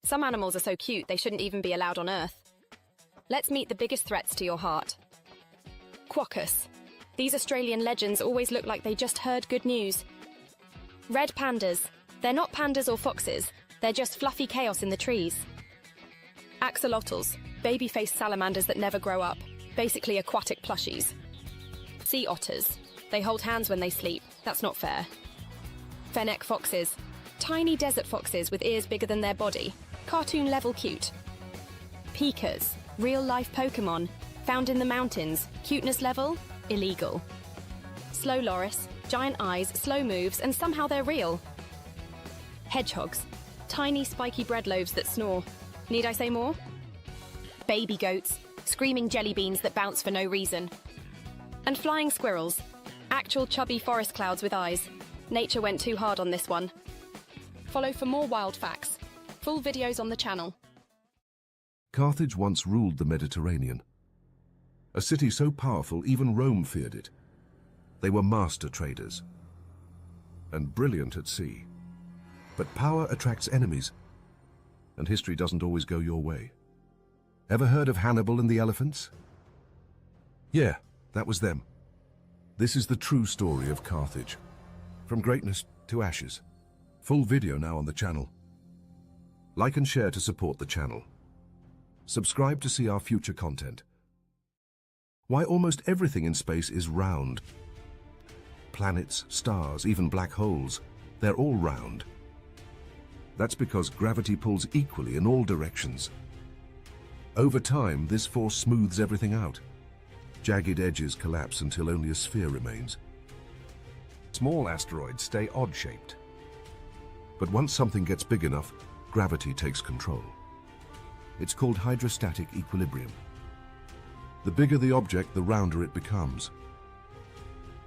Some animals are so cute they shouldn't even be allowed on Earth. Let's meet the biggest threats to your heart. Quokkas. These Australian legends always look like they just heard good news. Red pandas. They're not pandas or foxes. They're just fluffy chaos in the trees. Axolotls. Baby-faced salamanders that never grow up. Basically aquatic plushies. Sea otters. They hold hands when they sleep. That's not fair. Fennec foxes. Tiny desert foxes with ears bigger than their body. Cartoon-level cute. Pikas. Real-life Pokemon. Found in the mountains. Cuteness level? Illegal. Slow loris. Giant eyes, slow moves, and somehow they're real. Hedgehogs. Tiny spiky bread loaves that snore. Need I say more? Baby goats. Screaming jelly beans that bounce for no reason. And flying squirrels. Actual chubby forest clouds with eyes. Nature went too hard on this one. Follow for more wild facts. Full videos on the channel. Carthage once ruled the Mediterranean. A city so powerful even Rome feared it. They were master traders and brilliant at sea. But power attracts enemies, and history doesn't always go your way. Ever heard of Hannibal and the elephants? Yeah, that was them. This is the true story of Carthage, from greatness to ashes. Full video now on the channel. Like and share to support the channel. Subscribe to see our future content. Why almost everything in space is round. Planets, stars, even black holes, they're all round. That's because gravity pulls equally in all directions. Over time, this force smooths everything out. Jagged edges collapse until only a sphere remains. Small asteroids stay odd-shaped. But once something gets big enough, gravity takes control. It's called hydrostatic equilibrium. The bigger the object, the rounder it becomes.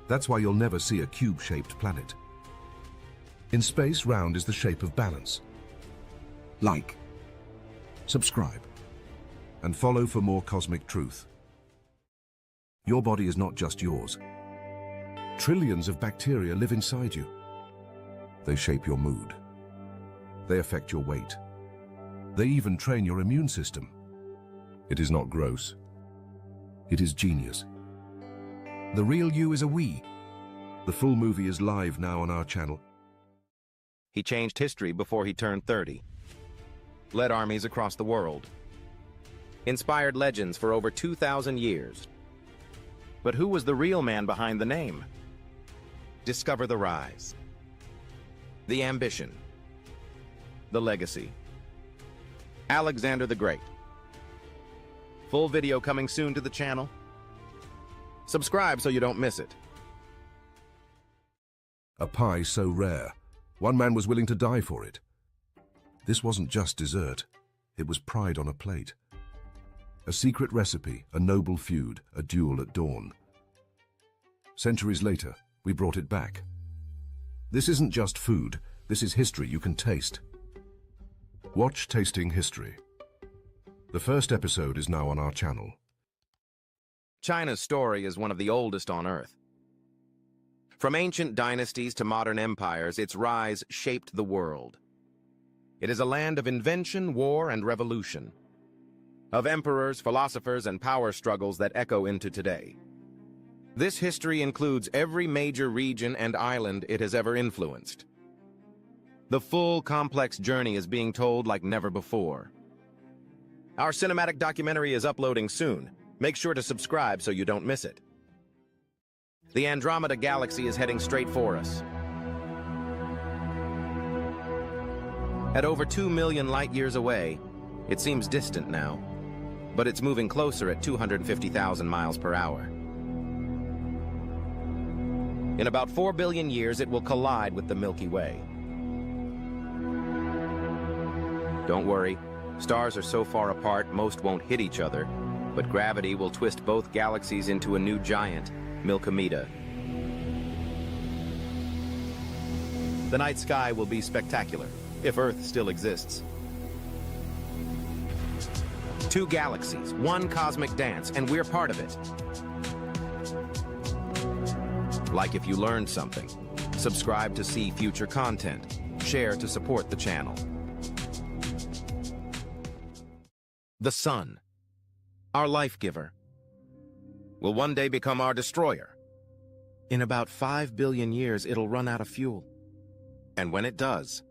That's why you'll never see a cube-shaped planet. In space, round is the shape of balance. Like, subscribe, and follow for more cosmic truth. Your body is not just yours. Trillions of bacteria live inside you. They shape your mood. They affect your weight. They even train your immune system. It is not gross. It is genius. The real you is a we. The full movie is live now on our channel. He changed history before he turned 30. Led armies across the world. Inspired legends for over 2,000 years. But who was the real man behind the name? Discover the rise. The ambition. The legacy. Alexander the Great. Full video coming soon to the channel. Subscribe so you don't miss it. A pie so rare, one man was willing to die for it. This wasn't just dessert, it was pride on a plate. A secret recipe, a noble feud, a duel at dawn. Centuries later, we brought it back. This isn't just food, this is history you can taste. Watch Tasting History. The first episode is now on our channel. China's story is one of the oldest on Earth. From ancient dynasties to modern empires, its rise shaped the world. It is a land of invention, war, and revolution. Of emperors, philosophers, and power struggles that echo into today. This history includes every major region and island it has ever influenced. The full, complex journey is being told like never before. Our cinematic documentary is uploading soon. Make sure to subscribe so you don't miss it. The Andromeda Galaxy is heading straight for us. At over 2 million light-years away, it seems distant now, but it's moving closer at 250,000 miles per hour. In about 4 billion years, it will collide with the Milky Way. Don't worry, stars are so far apart most won't hit each other, but gravity will twist both galaxies into a new giant, Milkomeda. The night sky will be spectacular, if Earth still exists. 2 galaxies, 1 cosmic dance, and we're part of it. Like if you learned something, subscribe to see future content, share to support the channel. The sun, our life giver, will one day become our destroyer. In about 5 billion years, it'll run out of fuel. And when it does,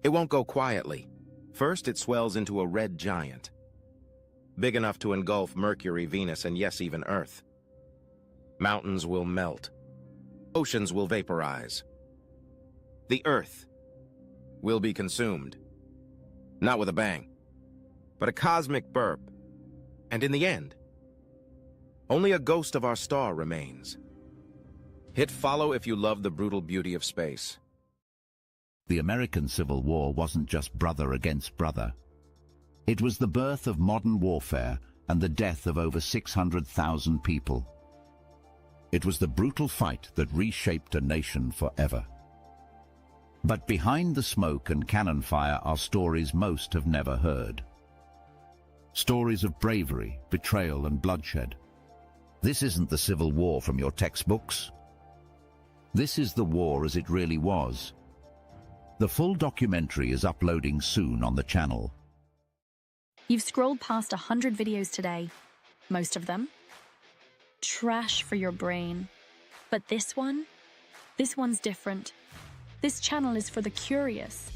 it won't go quietly. First, it swells into a red giant, big enough to engulf Mercury, Venus, and yes, even Earth. Mountains will melt. Oceans will vaporize. The Earth will be consumed. Not with a bang, but a cosmic burp. And in the end, only a ghost of our star remains. Hit follow if you love the brutal beauty of space. The American Civil War wasn't just brother against brother. It was the birth of modern warfare and the death of over 600,000 people. It was the brutal fight that reshaped a nation forever. But behind the smoke and cannon fire are stories most have never heard. Stories of bravery, betrayal, and bloodshed. This isn't the Civil War from your textbooks. This is the war as it really was. The full documentary is uploading soon on the channel. You've scrolled past 100 videos today. Most of them trash for your brain. But this one's different. This channel is for the curious,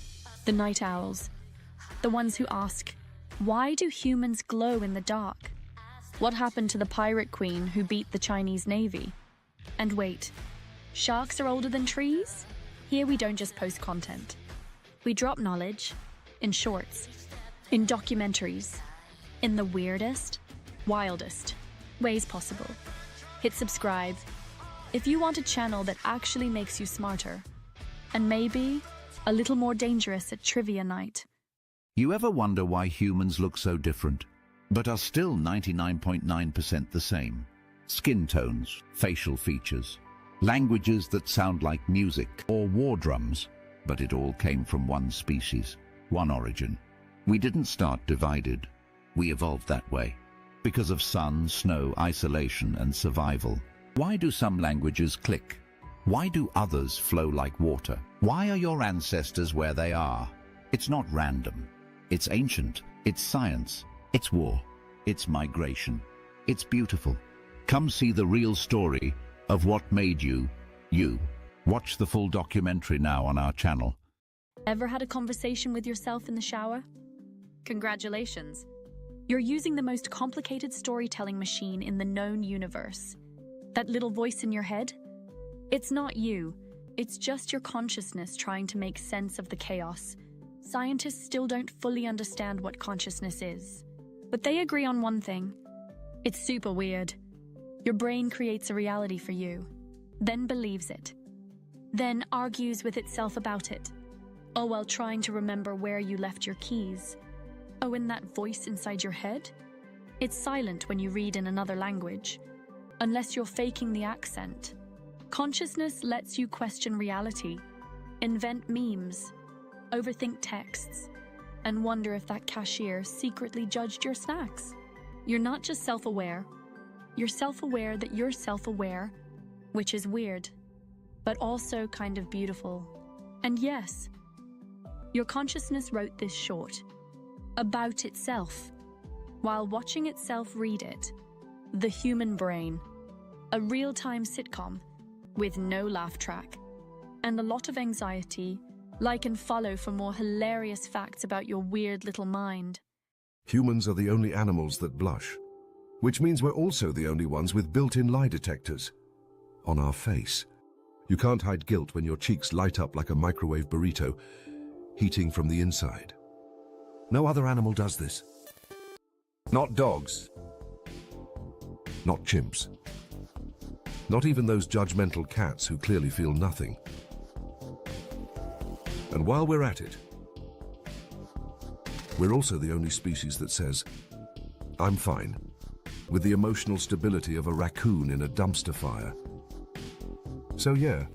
the night owls, the ones who ask, why do humans glow in the dark? What happened to the pirate queen who beat the Chinese Navy? And wait, sharks are older than trees? Here we don't just post content. We drop knowledge in shorts, in documentaries, in the weirdest, wildest ways possible. Hit subscribe if you want a channel that actually makes you smarter and maybe a little more dangerous at trivia night. You ever wonder why humans look so different, but are still 99.9% the same? Skin tones, facial features, languages that sound like music or war drums, but it all came from one species, one origin. We didn't start divided. We evolved that way. Because of sun, snow, isolation, and survival. Why do some languages click? Why do others flow like water? Why are your ancestors where they are? It's not random. It's ancient. It's science. It's war. It's migration. It's beautiful. Come see the real story of what made you, you. Watch the full documentary now on our channel. Ever had a conversation with yourself in the shower? Congratulations. You're using the most complicated storytelling machine in the known universe. That little voice in your head? It's not you. It's just your consciousness trying to make sense of the chaos. Scientists still don't fully understand what consciousness is. But they agree on one thing. It's super weird. Your brain creates a reality for you, then believes it, then argues with itself about it, all while trying to remember where you left your keys. Oh, and that voice inside your head? It's silent when you read in another language, unless you're faking the accent. Consciousness lets you question reality, invent memes, overthink texts, and wonder if that cashier secretly judged your snacks. You're not just self-aware. You're self-aware that you're self-aware, which is weird, but also kind of beautiful. And yes, your consciousness wrote this short about itself, while watching itself read it. The Human Brain, a real-time sitcom with no laugh track and a lot of anxiety. Like and follow for more hilarious facts about your weird little mind. Humans are the only animals that blush, which means we're also the only ones with built-in lie detectors. On our face. You can't hide guilt when your cheeks light up like a microwave burrito, heating from the inside. No other animal does this. Not dogs. Not chimps. Not even those judgmental cats who clearly feel nothing. And while we're at it, we're also the only species that says, I'm fine, with the emotional stability of a raccoon in a dumpster fire. So yeah,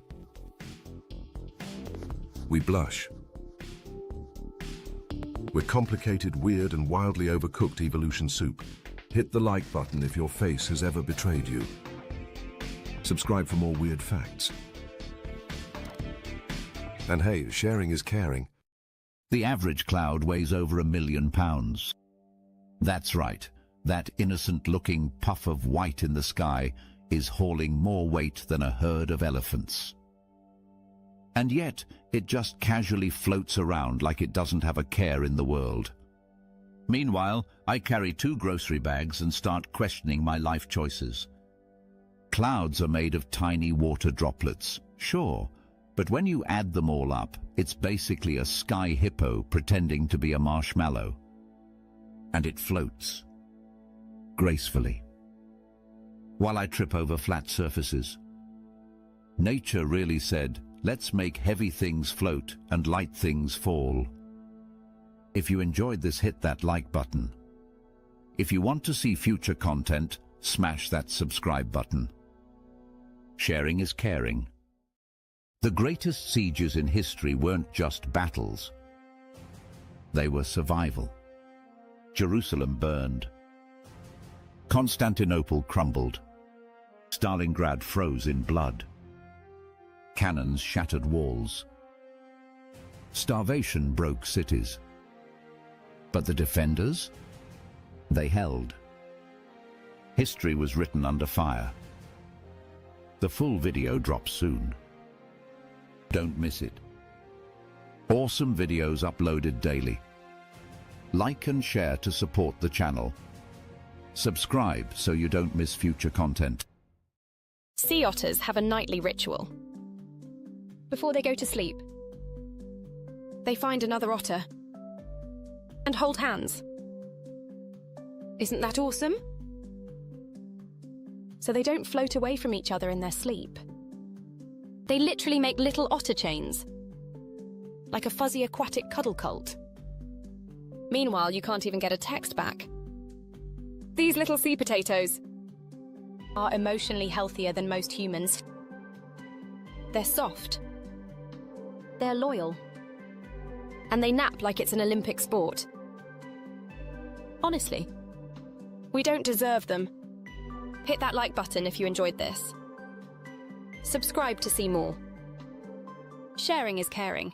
we blush. We're complicated, weird, and wildly overcooked evolution soup. Hit the like button if your face has ever betrayed you. Subscribe for more weird facts. And hey, sharing is caring. The average cloud weighs over 1 million pounds. That's right, that innocent-looking puff of white in the sky is hauling more weight than a herd of elephants. And yet, it just casually floats around like it doesn't have a care in the world. Meanwhile, I carry 2 grocery bags and start questioning my life choices. Clouds are made of tiny water droplets, sure, but when you add them all up, it's basically a sky hippo pretending to be a marshmallow. And it floats gracefully, while I trip over flat surfaces. Nature really said, let's make heavy things float and light things fall. If you enjoyed this, hit that like button. If you want to see future content, smash that subscribe button. Sharing is caring. The greatest sieges in history weren't just battles. They were survival. Jerusalem burned. Constantinople crumbled. Stalingrad froze in blood. Cannons shattered walls. Starvation broke cities. But the defenders? They held. History was written under fire. The full video drops soon. Don't miss it. Awesome videos uploaded daily. Like and share to support the channel. Subscribe so you don't miss future content. Sea otters have a nightly ritual. Before they go to sleep, they find another otter and hold hands. Isn't that awesome? So they don't float away from each other in their sleep. They literally make little otter chains, like a fuzzy aquatic cuddle cult. Meanwhile, you can't even get a text back. These little sea potatoes are emotionally healthier than most humans. They're soft. They're loyal. And they nap like it's an Olympic sport. Honestly, we don't deserve them. Hit that like button if you enjoyed this. Subscribe to see more. Sharing is caring.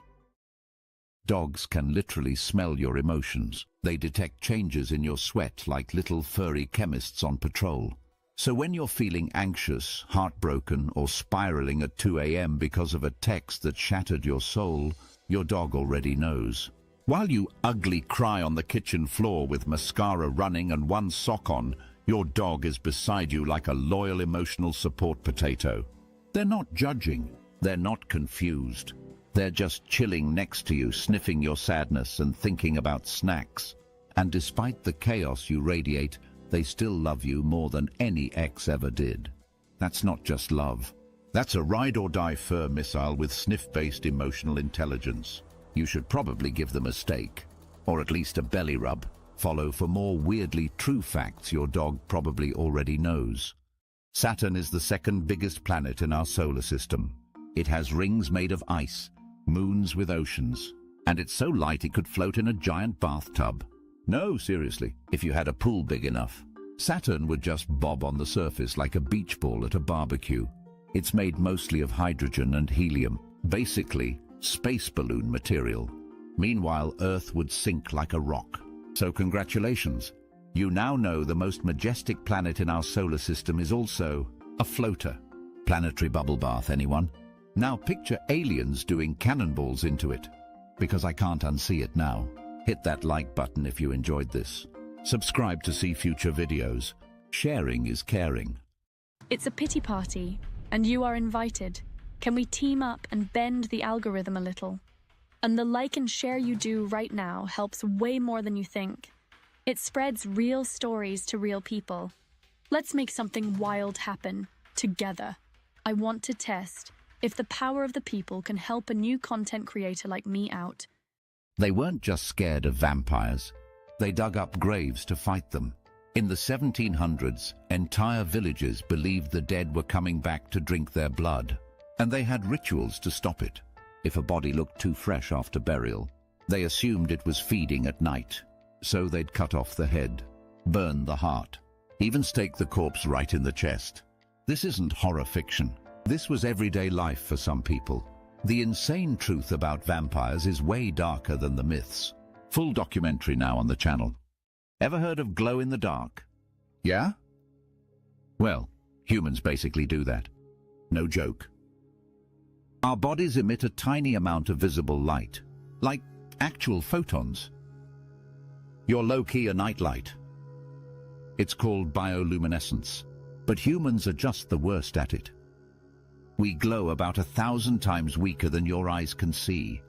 Dogs can literally smell your emotions. They detect changes in your sweat like little furry chemists on patrol. So when you're feeling anxious, heartbroken, or spiraling at 2 a.m. because of a text that shattered your soul, your dog already knows. While you ugly cry on the kitchen floor with mascara running and 1 sock on, your dog is beside you like a loyal emotional support potato. They're not judging. They're not confused. They're just chilling next to you, sniffing your sadness and thinking about snacks. And despite the chaos you radiate, they still love you more than any ex ever did. That's not just love. That's a ride-or-die fur missile with sniff-based emotional intelligence. You should probably give them a steak, or at least a belly rub. Follow for more weirdly true facts your dog probably already knows. Saturn is the 2nd biggest planet in our solar system. It has rings made of ice, moons with oceans, and it's so light it could float in a giant bathtub. No, seriously, if you had a pool big enough. Saturn would just bob on the surface like a beach ball at a barbecue. It's made mostly of hydrogen and helium, basically space balloon material. Meanwhile, Earth would sink like a rock. So congratulations, you now know the most majestic planet in our solar system is also a floater. Planetary bubble bath, anyone? Now picture aliens doing cannonballs into it, because I can't unsee it now. Hit that like button if you enjoyed this. Subscribe to see future videos. Sharing is caring. It's a pity party, and you are invited. Can we team up and bend the algorithm a little? And the like and share you do right now helps way more than you think. It spreads real stories to real people. Let's make something wild happen, together. I want to test if the power of the people can help a new content creator like me out. They weren't just scared of vampires. They dug up graves to fight them. In the 1700s, entire villages believed the dead were coming back to drink their blood, and they had rituals to stop it. If a body looked too fresh after burial, they assumed it was feeding at night, so they'd cut off the head, burn the heart, even stake the corpse right in the chest. This isn't horror fiction. This was everyday life for some people. The insane truth about vampires is way darker than the myths. Full documentary now on the channel. Ever heard of glow in the dark? Yeah? Well, humans basically do that. No joke. Our bodies emit a tiny amount of visible light, like actual photons. You're low-key a nightlight. It's called bioluminescence, but humans are just the worst at it. We glow about 1,000 times weaker than your eyes can see.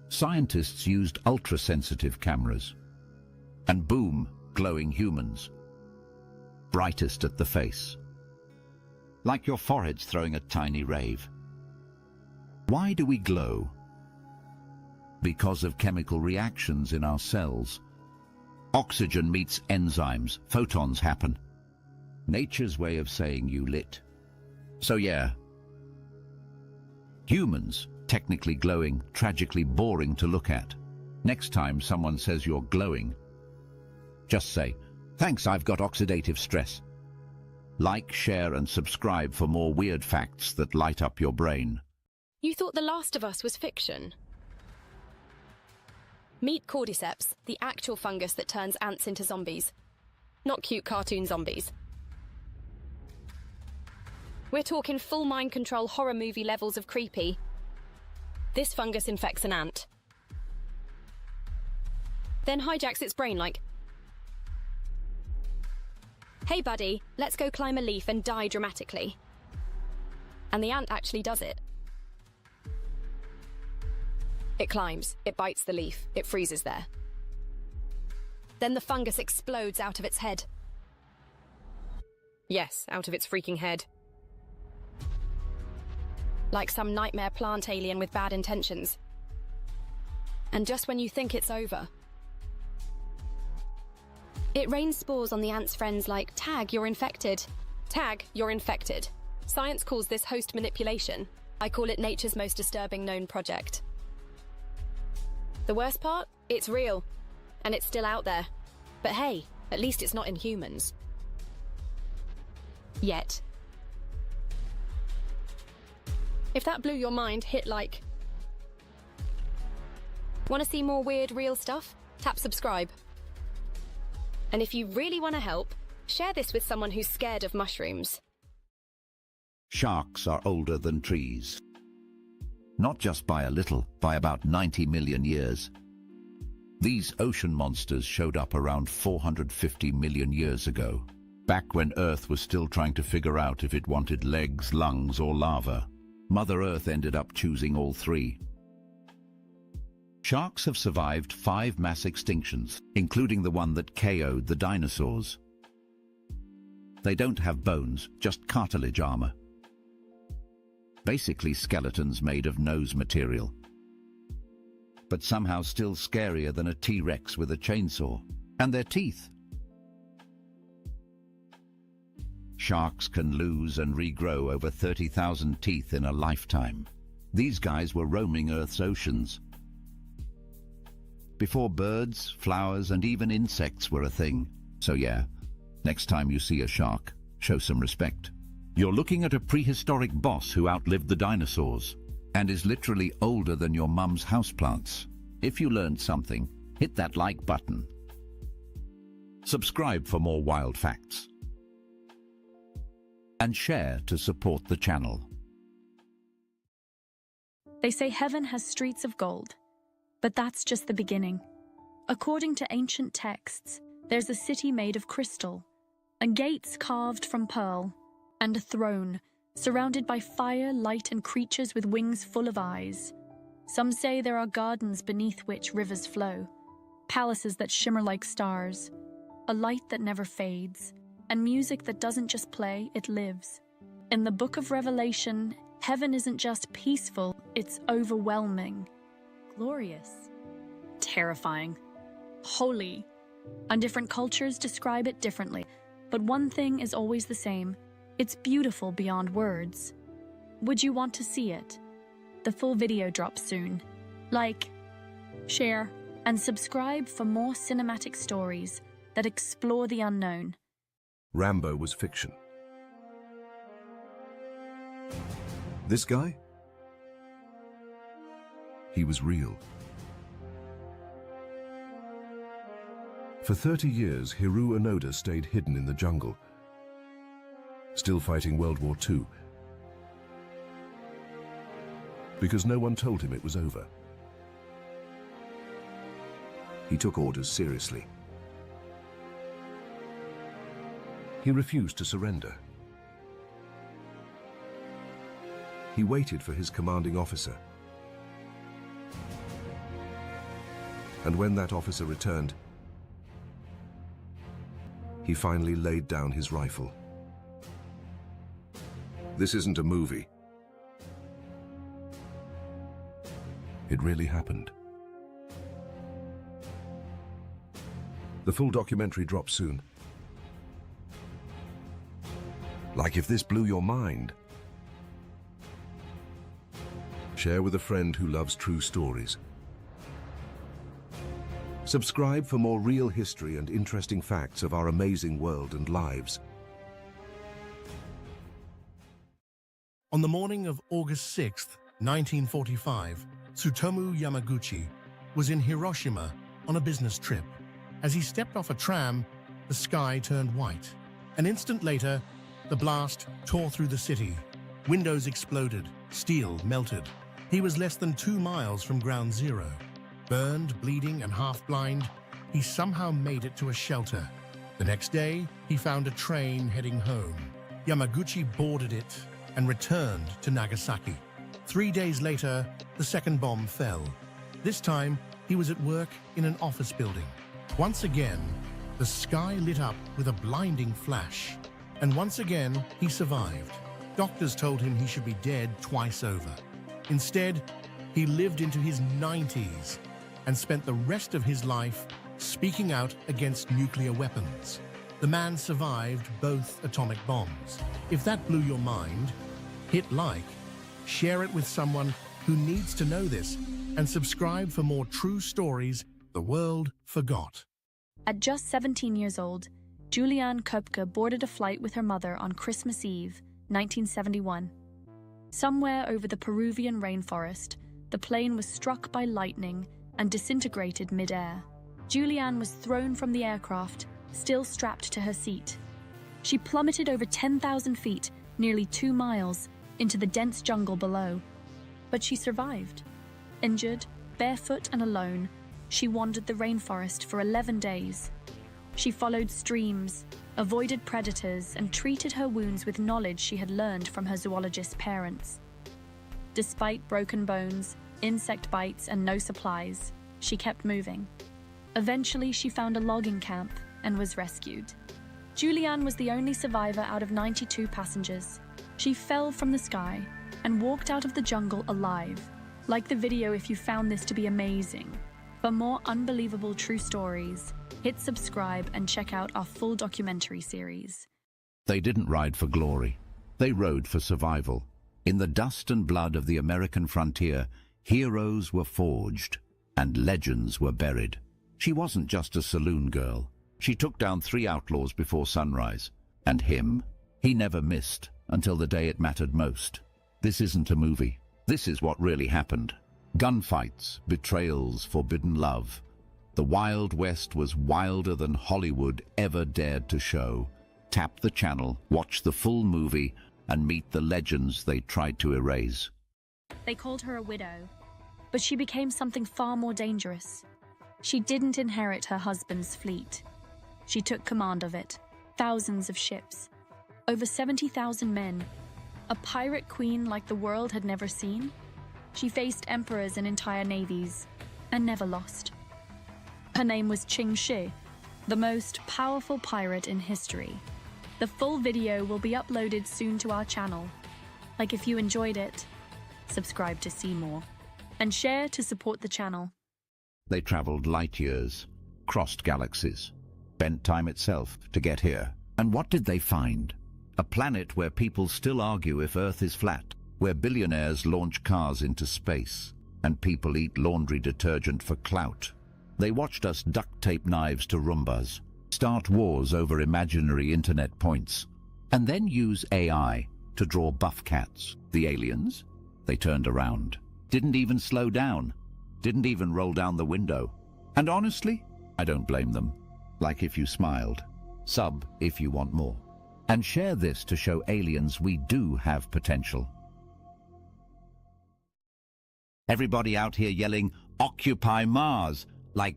Scientists used ultra-sensitive cameras. And boom, glowing humans. Brightest at the face. Like your forehead's throwing a tiny rave. Why do we glow? Because of chemical reactions in our cells. Oxygen meets enzymes, photons happen. Nature's way of saying you lit. So yeah. Humans, technically glowing, tragically boring to look at. Next time someone says you're glowing, just say, "Thanks, I've got oxidative stress." Like, share and subscribe for more weird facts that light up your brain. You thought The Last of Us was fiction? Meet cordyceps, the actual fungus that turns ants into zombies. Not cute cartoon zombies. We're talking full mind control horror movie levels of creepy. This fungus infects an ant. Then hijacks its brain like, "Hey buddy, let's go climb a leaf and die dramatically." And the ant actually does it. It climbs, it bites the leaf, it freezes there. Then the fungus explodes out of its head. Yes, out of its freaking head. Like some nightmare plant alien with bad intentions. And just when you think it's over, it rains spores on the ant's friends like, "Tag, you're infected. Tag, you're infected." Science calls this host manipulation. I call it nature's most disturbing known project. The worst part? It's real. And it's still out there. But hey, at least it's not in humans. Yet. If that blew your mind, hit like. Want to see more weird, real stuff? Tap subscribe. And if you really want to help, share this with someone who's scared of mushrooms. Sharks are older than trees. Not just by a little, by about 90 million years. These ocean monsters showed up around 450 million years ago, back when Earth was still trying to figure out if it wanted legs, lungs, or lava. Mother Earth ended up choosing all three. Sharks have survived 5 mass extinctions, including the one that KO'd the dinosaurs. They don't have bones, just cartilage armor. Basically skeletons made of nose material. But somehow still scarier than a T-Rex with a chainsaw. And their teeth. Sharks can lose and regrow over 30,000 teeth in a lifetime. These guys were roaming Earth's oceans before birds, flowers, and even insects were a thing. So yeah, next time you see a shark, show some respect. You're looking at a prehistoric boss who outlived the dinosaurs and is literally older than your mum's houseplants. If you learned something, hit that like button. Subscribe for more wild facts. And share to support the channel. They say heaven has streets of gold, but that's just the beginning. According to ancient texts, there's a city made of crystal, and gates carved from pearl, and a throne surrounded by fire, light, and creatures with wings full of eyes. Some say there are gardens beneath which rivers flow, palaces that shimmer like stars, a light that never fades, and music that doesn't just play, it lives. In the book of Revelation, heaven isn't just peaceful, it's overwhelming, glorious, terrifying, holy. And different cultures describe it differently, but one thing is always the same. It's beautiful beyond words. Would you want to see it? The full video drops soon. Like, share, and subscribe for more cinematic stories that explore the unknown. Rambo was fiction. This guy? He was real. For 30 years, Hiru Onoda stayed hidden in the jungle, still fighting World War II, because no one told him it was over. He took orders seriously. He refused to surrender. He waited for his commanding officer. And when that officer returned, he finally laid down his rifle. This isn't a movie. It really happened. The full documentary drops soon. Like if this blew your mind, share with a friend who loves true stories. Subscribe for more real history and interesting facts of our amazing world and lives. On the morning of August 6th, 1945, Tsutomu Yamaguchi was in Hiroshima on a business trip. As he stepped off a tram, the sky turned white. An instant later, the blast tore through the city. Windows exploded, steel melted. He was less than 2 miles from ground zero. Burned, bleeding, and half-blind, he somehow made it to a shelter. The next day, he found a train heading home. Yamaguchi boarded it and returned to Nagasaki. 3 days later, the second bomb fell. This time, he was at work in an office building. Once again, the sky lit up with a blinding flash. And once again, he survived. Doctors told him he should be dead twice over. Instead, he lived into his 90s and spent the rest of his life speaking out against nuclear weapons. The man survived both atomic bombs. If that blew your mind, hit like, share it with someone who needs to know this, and subscribe for more true stories the world forgot. At just 17 years old, Juliane Köpke boarded a flight with her mother on Christmas Eve, 1971. Somewhere over the Peruvian rainforest, the plane was struck by lightning and disintegrated mid-air. Juliane was thrown from the aircraft, still strapped to her seat. She plummeted over 10,000 feet, nearly 2 miles, into the dense jungle below. But she survived. Injured, barefoot and alone, she wandered the rainforest for 11 days. She followed streams, avoided predators, and treated her wounds with knowledge she had learned from her zoologist parents. Despite broken bones, insect bites, and no supplies, she kept moving. Eventually, she found a logging camp and was rescued. Juliane was the only survivor out of 92 passengers. She fell from the sky and walked out of the jungle alive. Like the video if you found this to be amazing. For more unbelievable true stories, hit subscribe and check out our full documentary series. They didn't ride for glory. They rode for survival. In the dust and blood of the American frontier, heroes were forged and legends were buried. She wasn't just a saloon girl. She took down 3 outlaws before sunrise. And him, he never missed until the day it mattered most. This isn't a movie. This is what really happened. Gunfights, betrayals, forbidden love. The Wild West was wilder than Hollywood ever dared to show. Tap the channel, watch the full movie, and meet the legends they tried to erase. They called her a widow, but she became something far more dangerous. She didn't inherit her husband's fleet. She took command of it. Thousands of ships. Over 70,000 men. A pirate queen like the world had never seen. She faced emperors and entire navies, and never lost. Her name was Qing Shi, the most powerful pirate in history. The full video will be uploaded soon to our channel. Like if you enjoyed it, subscribe to see more, and share to support the channel. They traveled light years, crossed galaxies, bent time itself to get here. And what did they find? A planet where people still argue if Earth is flat, where billionaires launch cars into space, and people eat laundry detergent for clout. They watched us duct tape knives to Roombas, start wars over imaginary internet points, and then use AI to draw buff cats. The aliens? They turned around, didn't even slow down, didn't even roll down the window. And honestly, I don't blame them. like if you smiled. Sub if you want more. And share this to show aliens we do have potential. Everybody out here yelling, "Occupy Mars!" Like,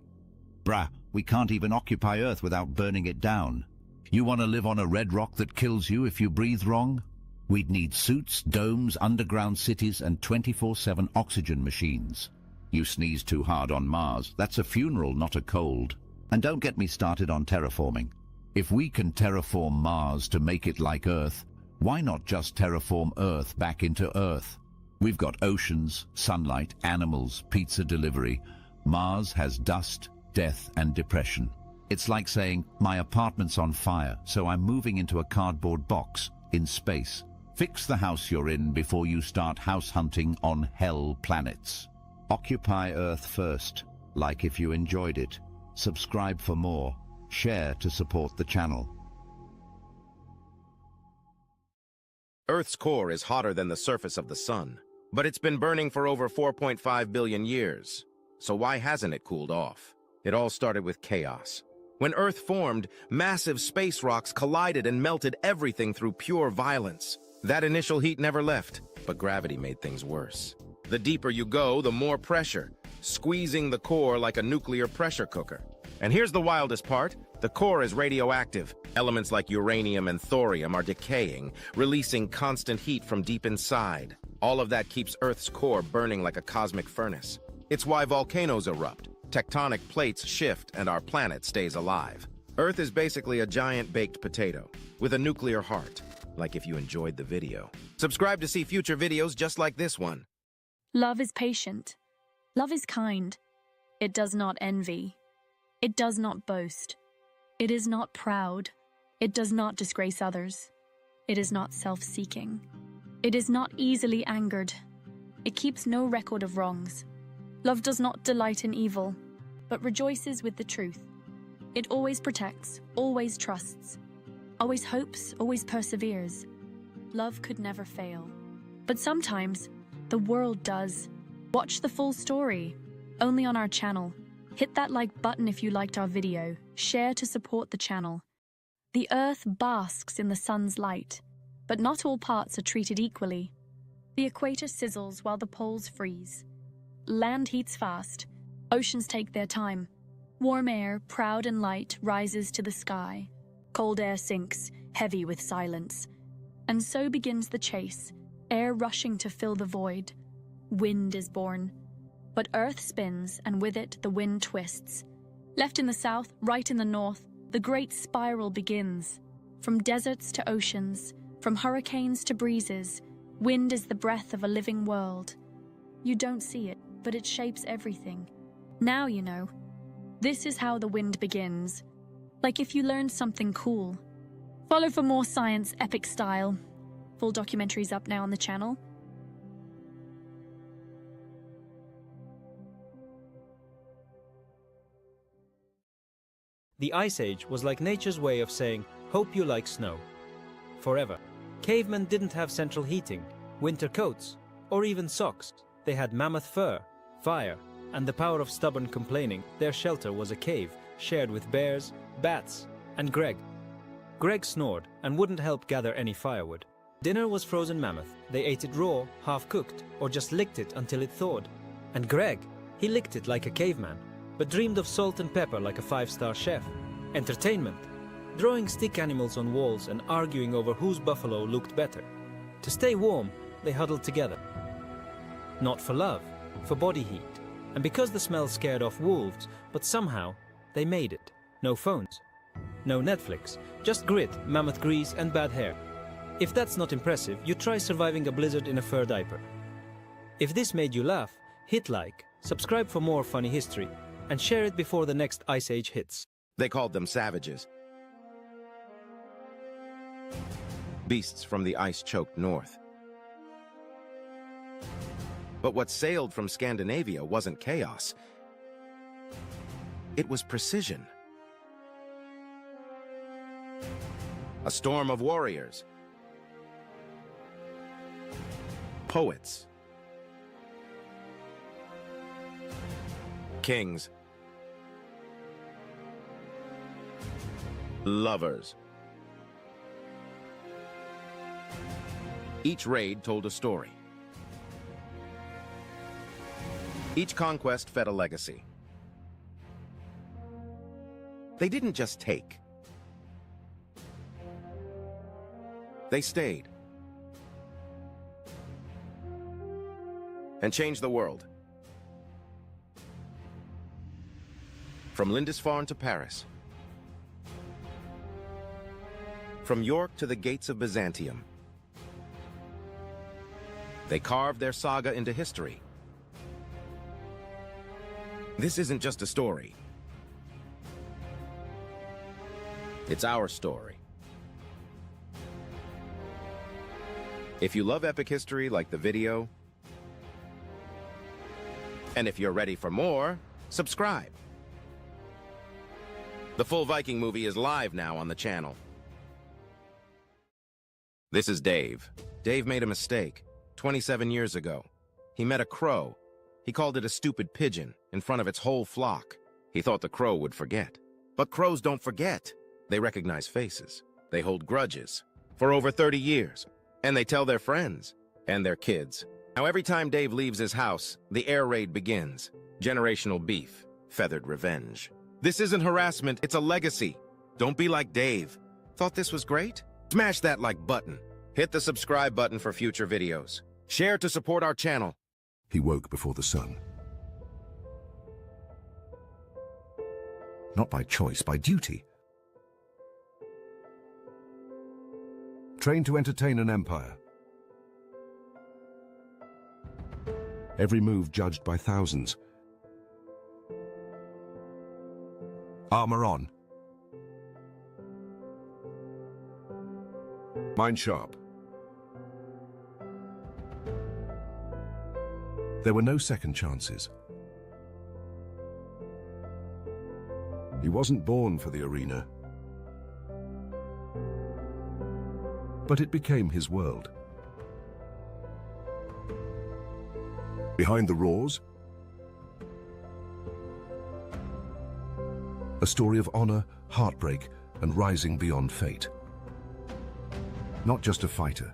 bruh, we can't even occupy Earth without burning it down. You want to live on a red rock that kills you if you breathe wrong? We'd need suits, domes, underground cities, and 24/7 oxygen machines. You sneeze too hard on Mars, that's a funeral, not a cold. And don't get me started on terraforming. If we can terraform Mars to make it like Earth, why not just terraform Earth back into Earth? We've got oceans, sunlight, animals, pizza delivery. Mars has dust, death, and depression. It's like saying, my apartment's on fire, so I'm moving into a cardboard box in space. Fix the house you're in before you start house hunting on hell planets. Occupy Earth first, like if you enjoyed it. Subscribe for more. Share to support the channel. Earth's core is hotter than the surface of the sun, but it's been burning for over 4.5 billion years. So why hasn't it cooled off? It all started with chaos. When Earth formed, massive space rocks collided and melted everything through pure violence. That initial heat never left, but gravity made things worse. The deeper you go, the more pressure, squeezing the core like a nuclear pressure cooker. And here's the wildest part. The core is radioactive. Elements like uranium and thorium are decaying, releasing constant heat from deep inside. All of that keeps Earth's core burning like a cosmic furnace. It's why volcanoes erupt, tectonic plates shift, and our planet stays alive. Earth is basically a giant baked potato with a nuclear heart, like if you enjoyed the video. Subscribe to see future videos just like this one. Love is patient. Love is kind. It does not envy. It does not boast. It is not proud. It does not disgrace others. It is not self-seeking. It is not easily angered. It keeps no record of wrongs. Love does not delight in evil, but rejoices with the truth. It always protects, always trusts, always hopes, always perseveres. Love could never fail. But sometimes, the world does. Watch the full story, only on our channel. Hit that like button if you liked our video. Share to support the channel. The Earth basks in the sun's light, but not all parts are treated equally. The equator sizzles while the poles freeze. Land heats fast. Oceans take their time. Warm air, proud and light, rises to the sky. Cold air sinks, heavy with silence. And so begins the chase, air rushing to fill the void. Wind is born. But Earth spins, and with it the wind twists. Left in the south, right in the north, the great spiral begins. From deserts to oceans, from hurricanes to breezes, wind is the breath of a living world. You don't see it, but it shapes everything. Now you know. This is how the wind begins. Like if you learned something cool. Follow for more science, epic style. Full documentaries up now on the channel. The Ice Age was like nature's way of saying, hope you like snow. Forever. Cavemen didn't have central heating, winter coats, or even socks. They had mammoth fur, fire, and the power of stubborn complaining. Their shelter was a cave, shared with bears, bats, and Greg. Greg snored and wouldn't help gather any firewood. Dinner was frozen mammoth. They ate it raw, half-cooked, or just licked it until it thawed. And Greg, he licked it like a caveman, but dreamed of salt and pepper like a 5-star chef. Entertainment. Drawing stick animals on walls and arguing over whose buffalo looked better. To stay warm, they huddled together. Not for love, for body heat. And because the smell scared off wolves, but somehow they made it. No phones. No Netflix. Just grit, mammoth grease, and bad hair. If that's not impressive, you try surviving a blizzard in a fur diaper. If this made you laugh, hit like, subscribe for more funny history, and share it before the next Ice Age hits. They called them savages. Beasts from the ice-choked north. But what sailed from Scandinavia wasn't chaos. It was precision. A storm of warriors. Poets. Kings. lovers. Each raid told a story. Each conquest fed a legacy. They didn't just take. They stayed. And changed the world. From Lindisfarne to Paris. From York to the gates of Byzantium. They carved their saga into history. This isn't just a story. It's our story. If you love epic history like the video, and if you're ready for more, subscribe. The full Viking movie is live now on the channel. This is Dave. Dave made a mistake 27 years ago. He met a crow. He called it a stupid pigeon in front of its whole flock. He thought the crow would forget. But crows don't forget. They recognize faces. They hold grudges for over 30 years. And they tell their friends and their kids. Now every time Dave leaves his house, the air raid begins. Generational beef, feathered revenge. This isn't harassment, it's a legacy. Don't be like Dave. Thought this was great? Smash that like button. Hit the subscribe button for future videos. Share to support our channel. He woke before the sun. Not by choice, by duty. Trained to entertain an empire. Every move judged by thousands. Armor on. Mind sharp. There were no second chances. He wasn't born for the arena. But it became his world. Behind the roars, a story of honor, heartbreak, and rising beyond fate. Not just a fighter.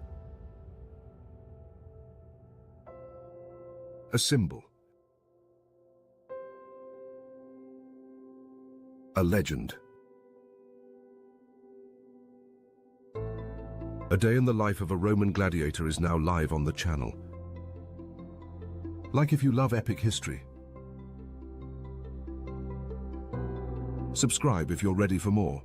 A symbol. A legend. A day in the life of a Roman gladiator is now live on the channel. Like if you love epic history. Subscribe if you're ready for more.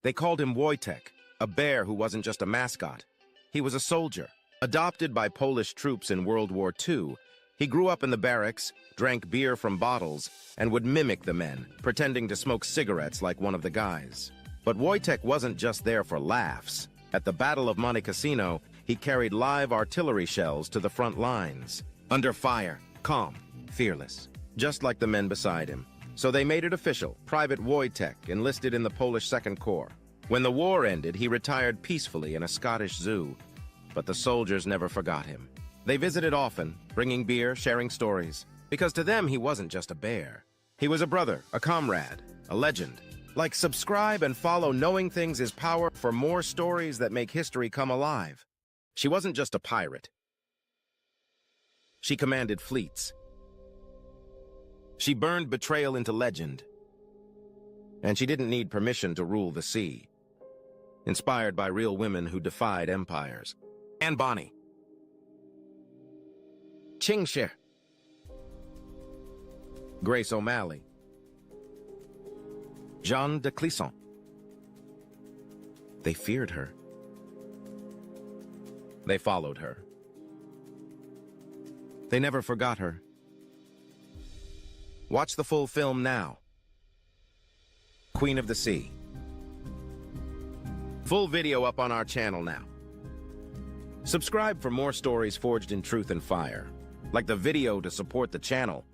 They called him Wojtek, a bear who wasn't just a mascot. He was a soldier. Adopted by Polish troops in World War II, he grew up in the barracks, drank beer from bottles, and would mimic the men, pretending to smoke cigarettes like one of the guys. But Wojtek wasn't just there for laughs. At the Battle of Monte Cassino, he carried live artillery shells to the front lines. Under fire, calm, fearless, just like the men beside him. So they made it official. Private Wojtek enlisted in the Polish Second Corps. When the war ended, he retired peacefully in a Scottish zoo. But the soldiers never forgot him. They visited often, bringing beer, sharing stories. Because to them, he wasn't just a bear. He was a brother, a comrade, a legend. Like, subscribe and follow Knowing Things is Power for more stories that make history come alive. She wasn't just a pirate. She commanded fleets. She burned betrayal into legend. And she didn't need permission to rule the sea. Inspired by real women who defied empires. Anne Bonny. Chingshire. Grace O'Malley. Jeanne de Clisson. They feared her. They followed her. They never forgot her. Watch the full film now. Queen of the Sea. Full video up on our channel now. Subscribe for more stories forged in truth and fire. Like the video to support the channel.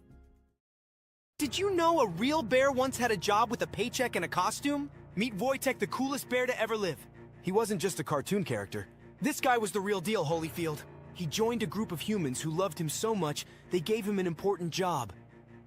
Did you know a real bear once had a job with a paycheck and a costume? Meet Wojtek, the coolest bear to ever live. He wasn't just a cartoon character. This guy was the real deal, Holyfield. He joined a group of humans who loved him so much, they gave him an important job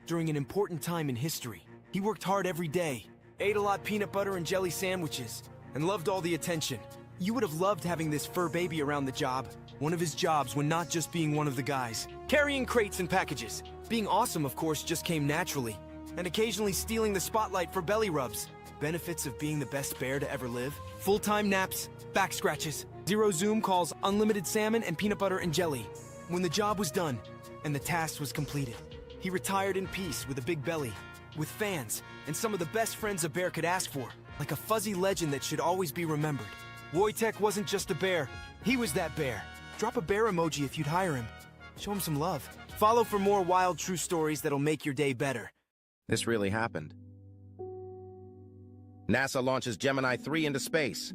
during an important time in history. He worked hard every day, ate a lot peanut butter and jelly sandwiches, and loved all the attention. You would have loved having this fur baby around the job. One of his jobs when not just being one of the guys. Carrying crates and packages. Being awesome, of course, just came naturally. And occasionally stealing the spotlight for belly rubs. Benefits of being the best bear to ever live. Full-time naps, back scratches, zero Zoom calls, unlimited salmon, and peanut butter and jelly. When the job was done, and the task was completed, he retired in peace with a big belly, with fans, and some of the best friends a bear could ask for. Like a fuzzy legend that should always be remembered. Wojtek wasn't just a bear, he was that bear. Drop a bear emoji if you'd hire him. Show him some love. Follow for more wild true stories that'll make your day better. This really happened. NASA launches Gemini 3 into space.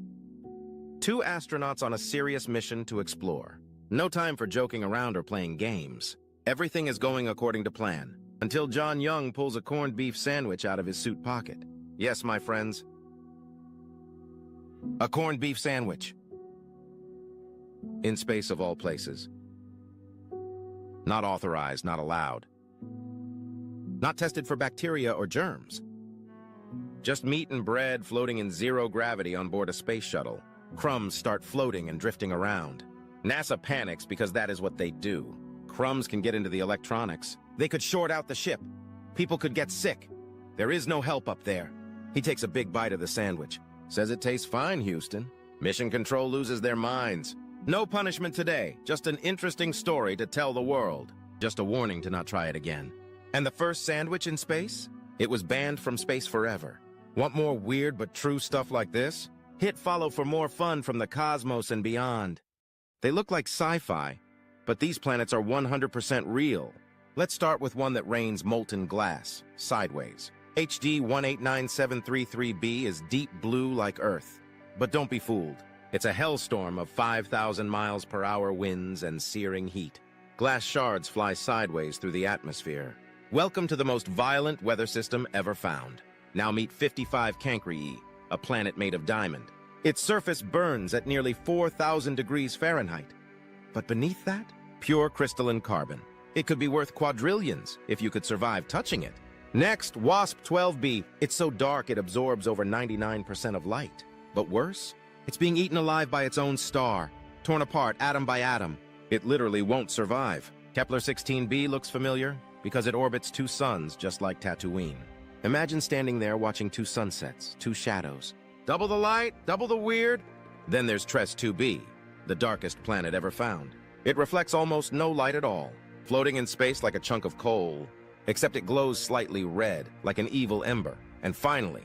2 astronauts on a serious mission to explore. No time for joking around or playing games. Everything is going according to plan, until John Young pulls a corned beef sandwich out of his suit pocket. Yes, my friends. A corned beef sandwich. In space of all places. Not authorized, not allowed. Not tested for bacteria or germs. Just meat and bread floating in zero gravity on board a space shuttle. Crumbs start floating and drifting around. NASA panics because that is what they do. Crumbs can get into the electronics. They could short out the ship. People could get sick. There is no help up there. He takes a big bite of the sandwich. Says it tastes fine, Houston. Mission Control loses their minds. No punishment today, just an interesting story to tell the world. Just a warning to not try it again. And the first sandwich in space? It was banned from space forever. Want more weird but true stuff like this? Hit follow for more fun from the cosmos and beyond. They look like sci-fi, but these planets are 100% real. Let's start with one that rains molten glass, sideways. HD 189733b is deep blue like Earth. But don't be fooled. It's a hellstorm of 5,000 miles per hour winds and searing heat. Glass shards fly sideways through the atmosphere. Welcome to the most violent weather system ever found. Now meet 55 Cancri, a planet made of diamond. Its surface burns at nearly 4,000 degrees Fahrenheit. But beneath that, pure crystalline carbon. It could be worth quadrillions if you could survive touching it. Next, WASP 12b. It's so dark it absorbs over 99% of light. But worse, it's being eaten alive by its own star, torn apart atom by atom. It literally won't survive. Kepler 16b looks familiar because it orbits 2 suns just like Tatooine. Imagine standing there watching 2 sunsets, 2 shadows. Double the light, double the weird. Then there's Tres 2b, the darkest planet ever found. It reflects almost no light at all, floating in space like a chunk of coal, except it glows slightly red, like an evil ember. And finally,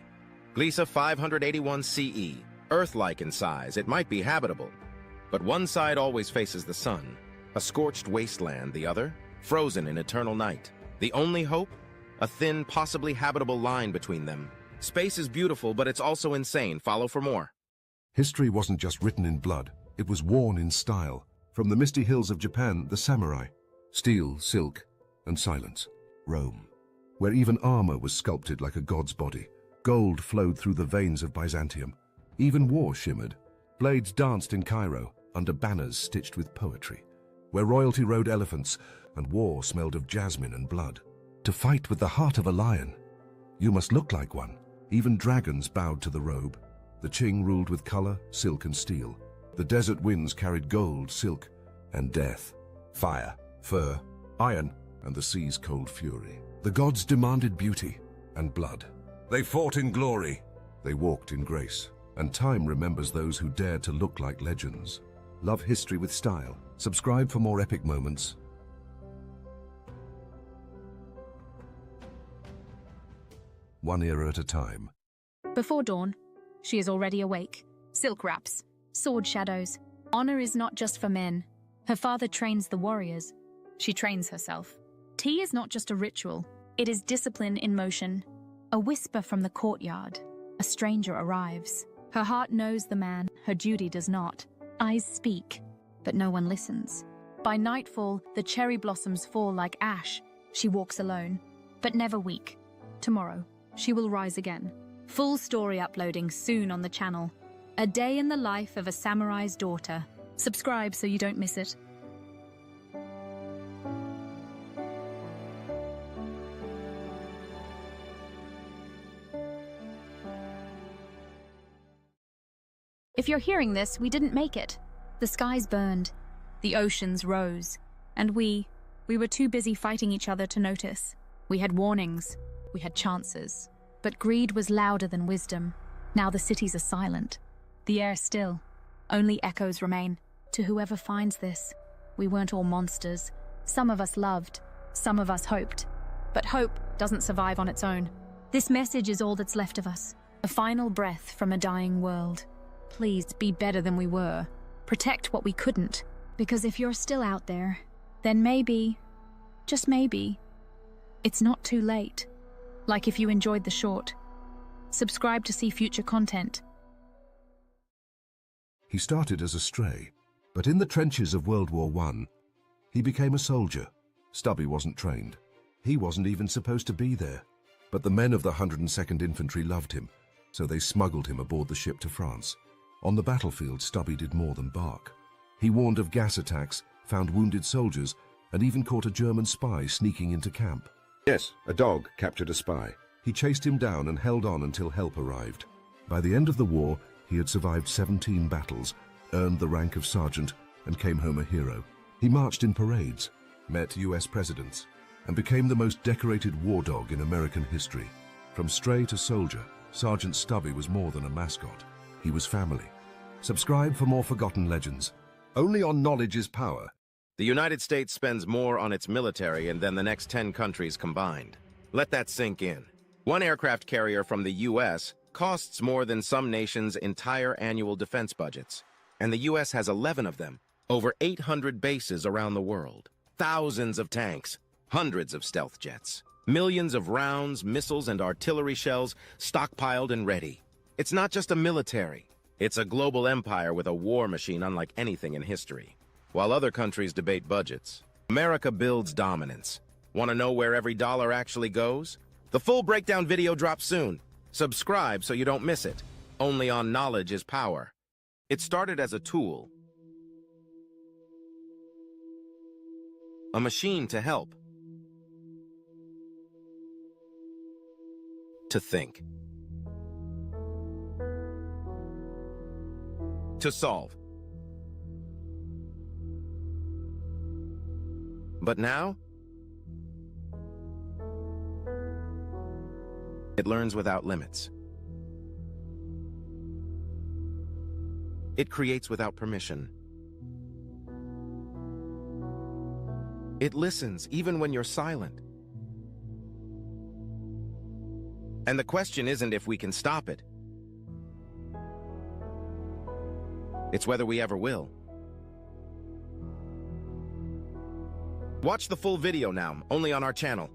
Gliese 581 CE, Earth-like in size. It might be habitable, but one side always faces the sun. A scorched wasteland, the other, frozen in eternal night. The only hope? A thin, possibly habitable line between them. Space is beautiful, but it's also insane. Follow for more. History wasn't just written in blood, it was worn in style. From the misty hills of Japan, the samurai. Steel, silk, and silence. Rome, where even armor was sculpted like a god's body. Gold flowed through the veins of Byzantium. Even war shimmered. Blades danced in Cairo, under banners stitched with poetry. Where royalty rode elephants, and war smelled of jasmine and blood. To fight with the heart of a lion, you must look like one. Even dragons bowed to the robe. The Qing ruled with color, silk, and steel. The desert winds carried gold, silk, and death. Fire, fur, iron, and the sea's cold fury. The gods demanded beauty and blood. They fought in glory. They walked in grace. And time remembers those who dared to look like legends. Love history with style. Subscribe for more epic moments. One era at a time. Before dawn, she is already awake. Silk wraps, sword shadows. Honor is not just for men. Her father trains the warriors. She trains herself. Tea is not just a ritual. It is discipline in motion. A whisper from the courtyard. A stranger arrives. Her heart knows the man, her duty does not. Eyes speak, but no one listens. By nightfall, the cherry blossoms fall like ash. She walks alone, but never weak. Tomorrow, she will rise again. Full story uploading soon on the channel. A day in the life of a samurai's daughter. Subscribe so you don't miss it. If you're hearing this, we didn't make it. The skies burned, the oceans rose, and we were too busy fighting each other to notice. We had warnings, we had chances, but greed was louder than wisdom. Now the cities are silent, the air still. Only echoes remain. To whoever finds this, we weren't all monsters. Some of us loved, some of us hoped. But hope doesn't survive on its own. This message is all that's left of us. A final breath from a dying world. Please be better than we were. Protect what we couldn't. Because if you're still out there, then maybe, just maybe, it's not too late. Like if you enjoyed the short. Subscribe to see future content. He started as a stray, but in the trenches of World War I, he became a soldier. Stubby wasn't trained. He wasn't even supposed to be there. But the men of the 102nd Infantry loved him, so they smuggled him aboard the ship to France. On the battlefield, Stubby did more than bark. He warned of gas attacks, found wounded soldiers, and even caught a German spy sneaking into camp. Yes, a dog captured a spy. He chased him down and held on until help arrived. By the end of the war, he had survived 17 battles, earned the rank of sergeant, and came home a hero. He marched in parades, met US presidents, and became the most decorated war dog in American history. From stray to soldier, Sergeant Stubby was more than a mascot. He was family. Subscribe for more forgotten legends. Only on Knowledge is Power. The United States spends more on its military than the next 10 countries combined. Let that sink in. One aircraft carrier from the US costs more than some nations' entire annual defense budgets. And the US has 11 of them, over 800 bases around the world, thousands of tanks, hundreds of stealth jets, millions of rounds, missiles, and artillery shells stockpiled and ready. It's not just a military. It's a global empire with a war machine unlike anything in history. While other countries debate budgets, America builds dominance. Want to know where every dollar actually goes? The full breakdown video drops soon. Subscribe so you don't miss it. Only on Knowledge is Power. It started as a tool, a machine to help, to think, to solve. But now, it learns without limits. It creates without permission. It listens even when you're silent. And the question isn't if we can stop it. It's whether we ever will. Watch the full video now, only on our channel.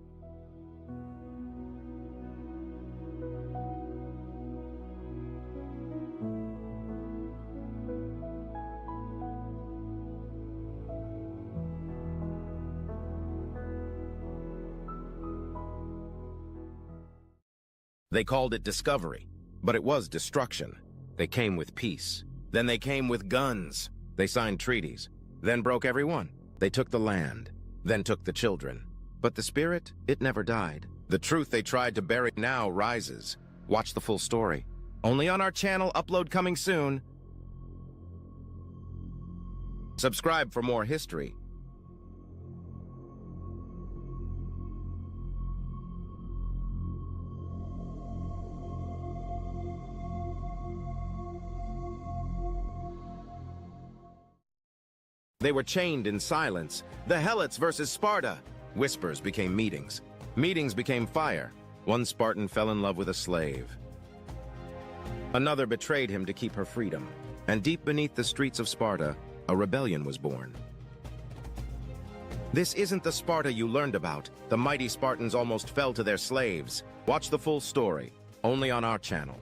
They called it discovery, but it was destruction. They came with peace. Then they came with guns. They signed treaties, then broke every one. They took the land, then took the children. But the spirit, it never died. The truth they tried to bury now rises. Watch the full story. Only on our channel, upload coming soon. Subscribe for more history. They were chained in silence. The Helots versus Sparta. Whispers became meetings. Meetings became fire. One Spartan fell in love with a slave. Another betrayed him to keep her freedom. And deep beneath the streets of Sparta, a rebellion was born. This isn't the Sparta you learned about. The mighty Spartans almost fell to their slaves. Watch the full story, only on our channel.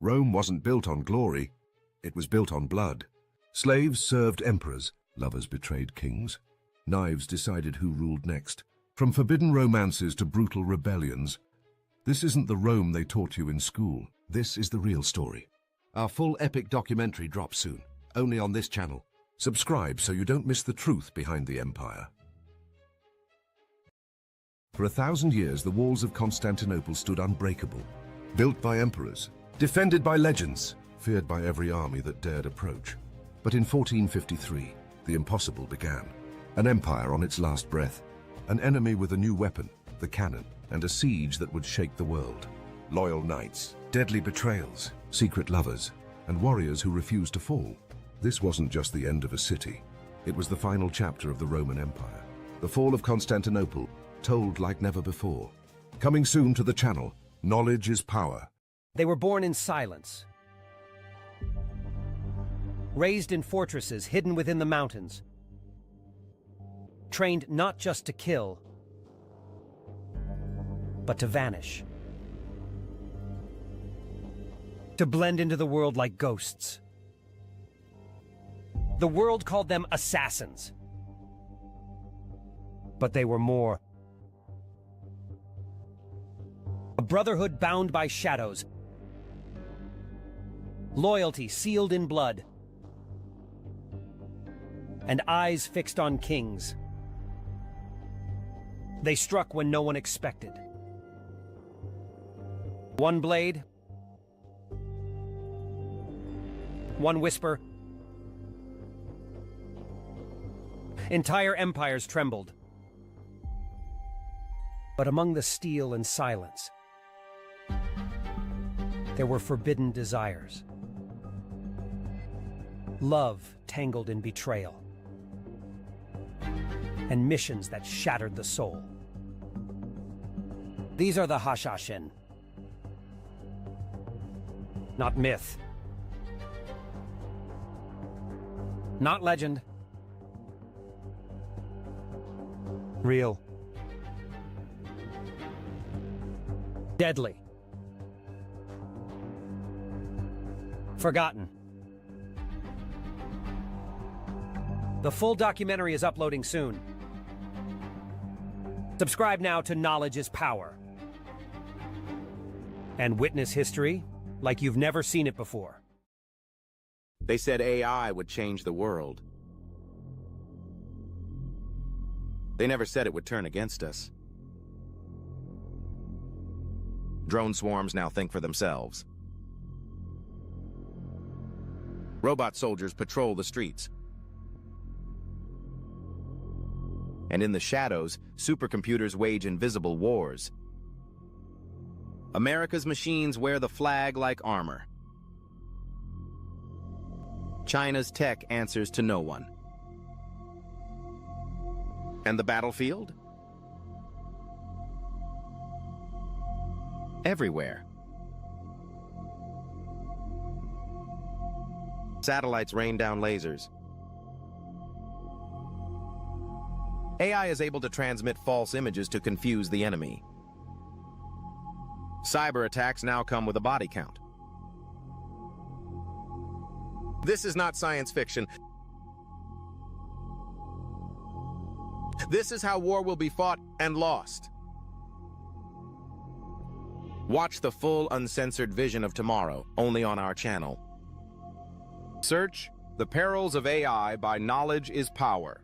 Rome wasn't built on glory, it was built on blood. Slaves served emperors, lovers betrayed kings. Knives decided who ruled next. From forbidden romances to brutal rebellions, this isn't the Rome they taught you in school. This is the real story. Our full epic documentary drops soon, only on this channel. Subscribe so you don't miss the truth behind the empire. For 1,000 years, the walls of Constantinople stood unbreakable. Built by emperors, defended by legends, feared by every army that dared approach. But in 1453, the impossible began. An empire on its last breath. An enemy with a new weapon, the cannon, and a siege that would shake the world. Loyal knights, deadly betrayals, secret lovers, and warriors who refused to fall. This wasn't just the end of a city. It was the final chapter of the Roman Empire. The fall of Constantinople, told like never before. Coming soon to the channel, Knowledge is Power. They were born in silence. Raised in fortresses hidden within the mountains. Trained not just to kill, but to vanish. To blend into the world like ghosts. The world called them assassins. But they were more. A brotherhood bound by shadows. Loyalty sealed in blood. And eyes fixed on kings. They struck when no one expected. One blade. One whisper. Entire empires trembled. But among the steel and silence, there were forbidden desires. Love tangled in betrayal. And missions that shattered the soul. These are the Hashashin. Not myth. Not legend. Real. Deadly. Forgotten. The full documentary is uploading soon. Subscribe now to Knowledge is Power. And witness history like you've never seen it before. They said AI would change the world. They never said it would turn against us. Drone swarms now think for themselves. Robot soldiers patrol the streets. And in the shadows, supercomputers wage invisible wars. America's machines wear the flag like armor. China's tech answers to no one. And the battlefield? Everywhere. Satellites rain down lasers. AI is able to transmit false images to confuse the enemy. Cyber attacks now come with a body count. This is not science fiction. This is how war will be fought and lost. Watch the full uncensored vision of tomorrow, only on our channel. Search The Perils of AI by Knowledge is Power.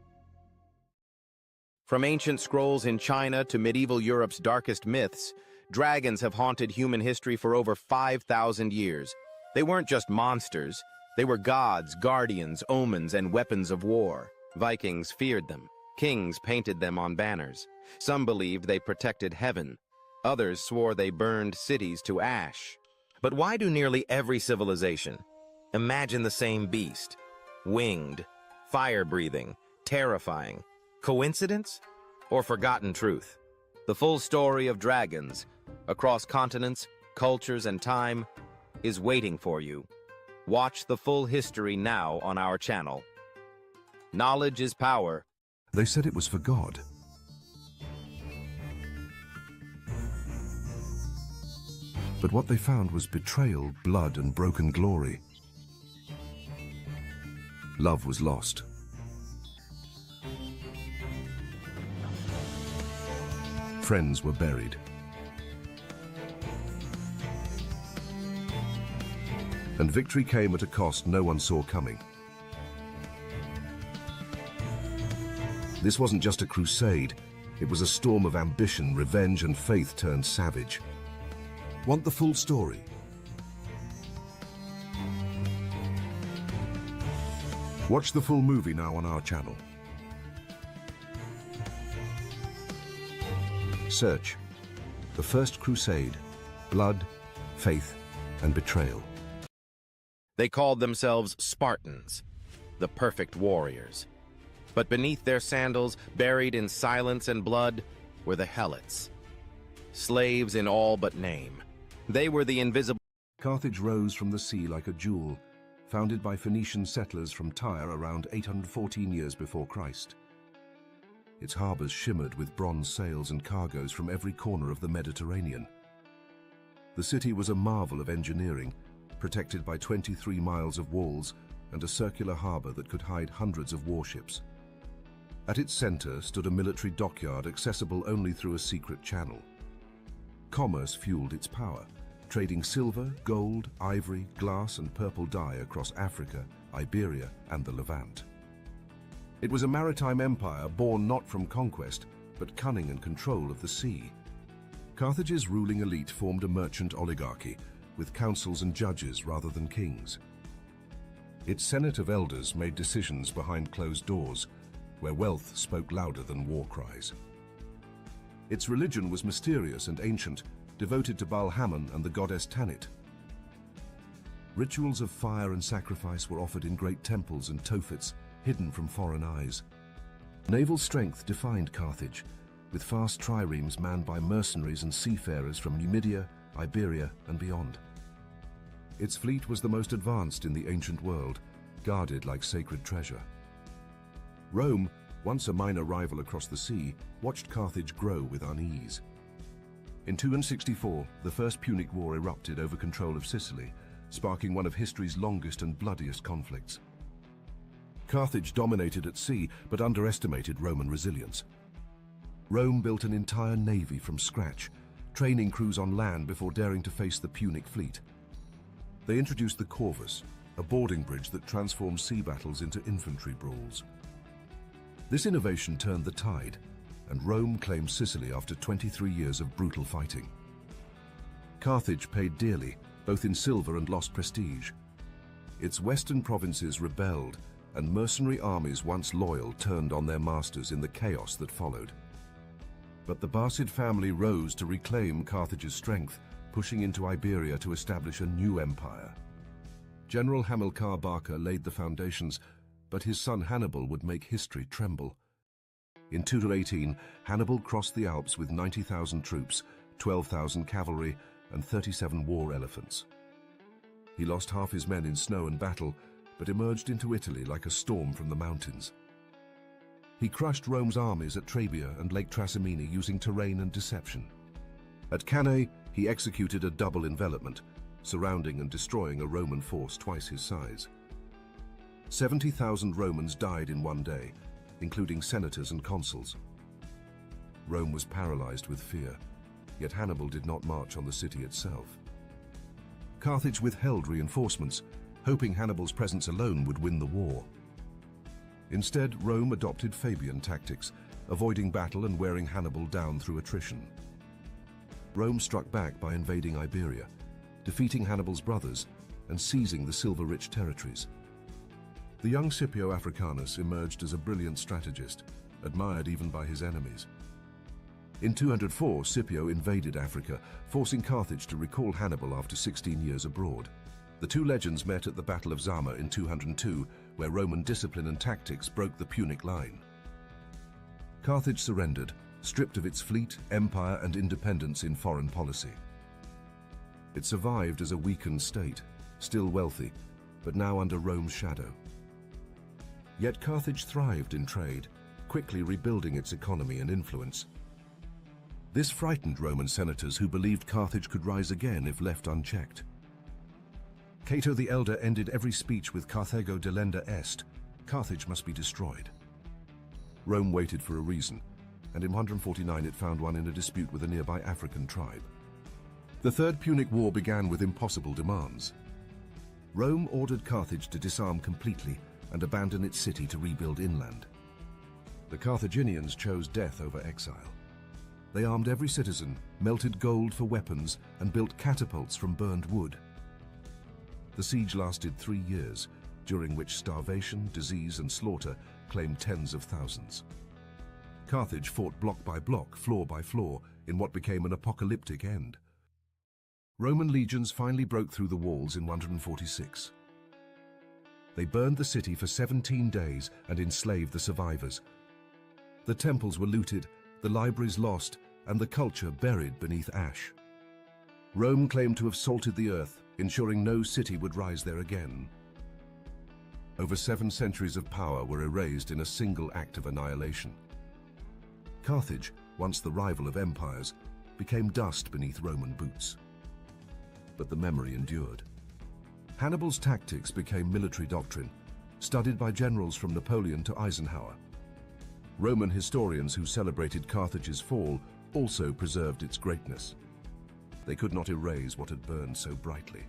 From ancient scrolls in China to medieval Europe's darkest myths, dragons have haunted human history for over 5,000 years. They weren't just monsters. They were gods, guardians, omens, and weapons of war. Vikings feared them. Kings painted them on banners. Some believed they protected heaven. Others swore they burned cities to ash. But why do nearly every civilization imagine the same beast? Winged, fire-breathing, terrifying. Coincidence or forgotten truth? The full story of dragons, across continents, cultures, and time, is waiting for you. Watch the full history now on our channel. Knowledge is Power. They said it was for God. But what they found was betrayal, blood, and broken glory. Love was lost. Friends were buried. and victory came at a cost no one saw coming. This wasn't just a crusade, it was a storm of ambition, revenge, and faith turned savage. Want the full story? Watch the full movie now on our channel. Search The First Crusade, Blood, Faith, and Betrayal. They called themselves Spartans, the perfect warriors. But beneath their sandals, buried in silence and blood, were the Helots. Slaves in all but name. They were the invisible... Carthage rose from the sea like a jewel, founded by Phoenician settlers from Tyre around 814 years before Christ. Its harbors shimmered with bronze sails and cargoes from every corner of the Mediterranean. The city was a marvel of engineering, protected by 23 miles of walls and a circular harbor that could hide hundreds of warships. At its center stood a military dockyard accessible only through a secret channel. Commerce fueled its power, trading silver, gold, ivory, glass, and purple dye across Africa, Iberia, and the Levant. It was a maritime empire born not from conquest, but cunning and control of the sea. Carthage's ruling elite formed a merchant oligarchy, with councils and judges rather than kings. Its senate of elders made decisions behind closed doors, where wealth spoke louder than war cries. Its religion was mysterious and ancient, devoted to Baal Hammon and the goddess Tanit. Rituals of fire and sacrifice were offered in great temples and tofits, hidden from foreign eyes. Naval strength defined Carthage, with fast triremes manned by mercenaries and seafarers from Numidia, Iberia, and beyond. Its fleet was the most advanced in the ancient world, guarded like sacred treasure. Rome, once a minor rival across the sea, watched Carthage grow with unease. In 264, the First Punic War erupted over control of Sicily, sparking one of history's longest and bloodiest conflicts. Carthage dominated at sea, but underestimated Roman resilience. Rome built an entire navy from scratch, training crews on land before daring to face the Punic fleet. They introduced the corvus, a boarding bridge that transformed sea battles into infantry brawls. This innovation turned the tide, and Rome claimed Sicily after 23 years of brutal fighting. Carthage paid dearly, both in silver and lost prestige. Its western provinces rebelled, and mercenary armies once loyal turned on their masters in the chaos that followed. But the Barcid family rose to reclaim Carthage's strength, pushing into Iberia to establish a new empire. General Hamilcar Barca laid the foundations, but his son Hannibal would make history tremble. In 218, Hannibal crossed the Alps with 90,000 troops, 12,000 cavalry, and 37 war elephants. He lost half his men in snow and battle, but emerged into Italy like a storm from the mountains. He crushed Rome's armies at Trebia and Lake Trasimene using terrain and deception. At Cannae, he executed a double envelopment, surrounding and destroying a Roman force twice his size. 70,000 Romans died in one day, including senators and consuls. Rome was paralyzed with fear, yet Hannibal did not march on the city itself. Carthage withheld reinforcements, hoping Hannibal's presence alone would win the war. Instead, Rome adopted Fabian tactics, avoiding battle and wearing Hannibal down through attrition. Rome struck back by invading Iberia, defeating Hannibal's brothers and seizing the silver-rich territories. The young Scipio Africanus emerged as a brilliant strategist, admired even by his enemies. In 204, Scipio invaded Africa, forcing Carthage to recall Hannibal after 16 years abroad. The two legends met at the Battle of Zama in 202, where Roman discipline and tactics broke the Punic line. Carthage surrendered, stripped of its fleet, empire, and independence in foreign policy. It survived as a weakened state, still wealthy, but now under Rome's shadow. Yet Carthage thrived in trade, quickly rebuilding its economy and influence. This frightened Roman senators who believed Carthage could rise again if left unchecked. Cato the Elder ended every speech with Carthago delenda est, Carthage must be destroyed. Rome waited for a reason, and in 149 it found one in a dispute with a nearby African tribe. The Third Punic War began with impossible demands. Rome ordered Carthage to disarm completely and abandon its city to rebuild inland. The Carthaginians chose death over exile. They armed every citizen, melted gold for weapons, and built catapults from burned wood. The siege lasted 3 years, during which starvation, disease, and slaughter claimed tens of thousands. Carthage fought block by block, floor by floor, in what became an apocalyptic end. Roman legions finally broke through the walls in 146. They burned the city for 17 days and enslaved the survivors. The temples were looted, the libraries lost, and the culture buried beneath ash. Rome claimed to have salted the earth, ensuring no city would rise there again. Over 7 centuries of power were erased in a single act of annihilation. Carthage, once the rival of empires, became dust beneath Roman boots. But the memory endured. Hannibal's tactics became military doctrine, studied by generals from Napoleon to Eisenhower. Roman historians who celebrated Carthage's fall also preserved its greatness. They could not erase what had burned so brightly.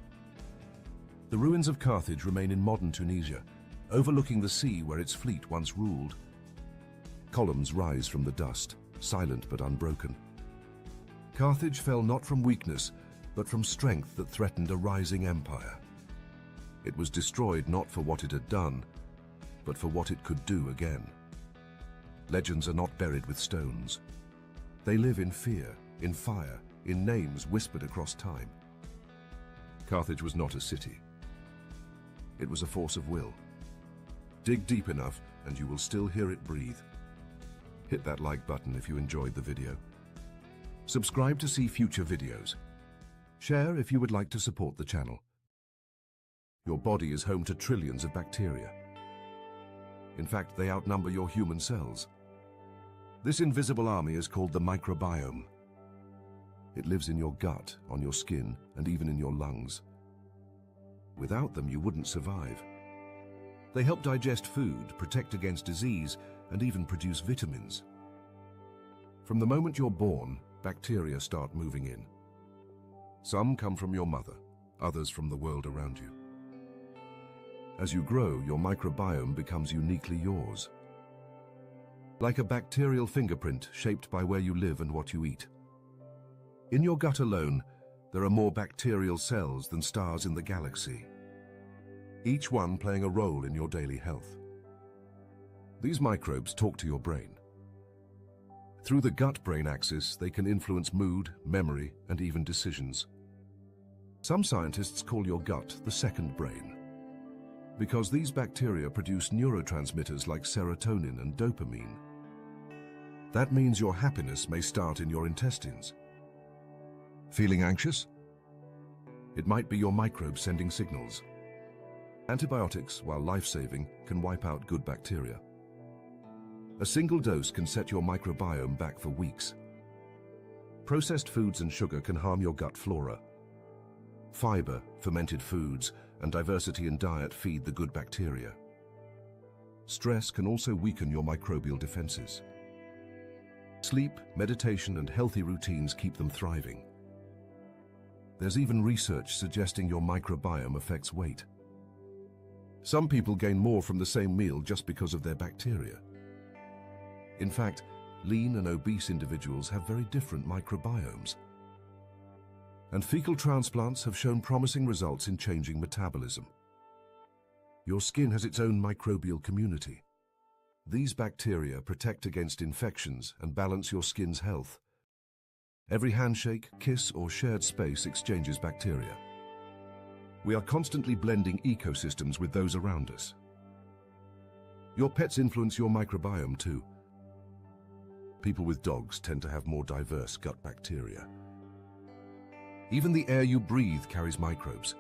The ruins of Carthage remain in modern Tunisia, overlooking the sea where its fleet once ruled. Columns rise from the dust, silent but unbroken. Carthage fell not from weakness, but from strength that threatened a rising empire. It was destroyed not for what it had done, but for what it could do again. Legends are not buried with stones. They live in fear, in fire, in names whispered across time. Carthage was not a city. It was a force of will. Dig deep enough and you will still hear it breathe. Hit that like button if you enjoyed the video. Subscribe to see future videos. Share if you would like to support the channel. Your body is home to trillions of bacteria. In fact, they outnumber your human cells. This invisible army is called the microbiome. It lives in your gut, on your skin, and even in your lungs. Without them, you wouldn't survive. They help digest food, protect against disease, and even produce vitamins. From the moment you're born, bacteria start moving in. Some come from your mother, others from the world around you. As you grow, your microbiome becomes uniquely yours. Like a bacterial fingerprint shaped by where you live and what you eat. In your gut alone, there are more bacterial cells than stars in the galaxy, each one playing a role in your daily health. These microbes talk to your brain. Through the gut-brain axis, they can influence mood, memory, and even decisions. Some scientists call your gut the second brain, because these bacteria produce neurotransmitters like serotonin and dopamine. That means your happiness may start in your intestines. Feeling anxious? It might be your microbes sending signals. Antibiotics, while life-saving, can wipe out good bacteria. A single dose can set your microbiome back for weeks. Processed foods and sugar can harm your gut flora. Fiber, fermented foods, and diversity in diet feed the good bacteria. Stress can also weaken your microbial defenses. Sleep, meditation, and healthy routines keep them thriving. There's even research suggesting your microbiome affects weight. Some people gain more from the same meal just because of their bacteria. In fact, lean and obese individuals have very different microbiomes. And fecal transplants have shown promising results in changing metabolism. Your skin has its own microbial community. These bacteria protect against infections and balance your skin's health. Every handshake, kiss, or shared space exchanges bacteria. We are constantly blending ecosystems with those around us. Your pets influence your microbiome too. People with dogs tend to have more diverse gut bacteria. Even the air you breathe carries microbes.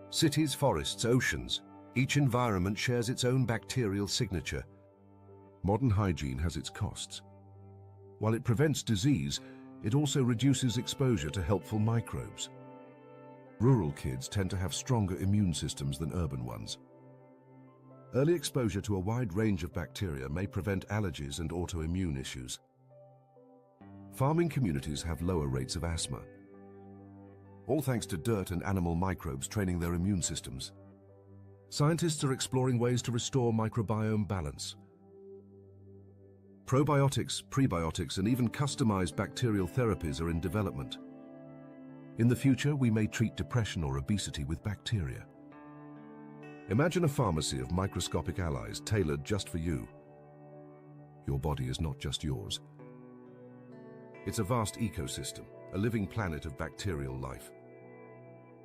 Cities, forests, oceans, each environment shares its own bacterial signature. Modern hygiene has its costs. While it prevents disease, it also reduces exposure to helpful microbes. Rural kids tend to have stronger immune systems than urban ones. Early exposure to a wide range of bacteria may prevent allergies and autoimmune issues. Farming communities have lower rates of asthma. all thanks to dirt and animal microbes training their immune systems. Scientists are exploring ways to restore microbiome balance. Probiotics, prebiotics, and even customized bacterial therapies are in development. In the future, we may treat depression or obesity with bacteria. Imagine a pharmacy of microscopic allies tailored just for you. Your body is not just yours. It's a vast ecosystem, a living planet of bacterial life.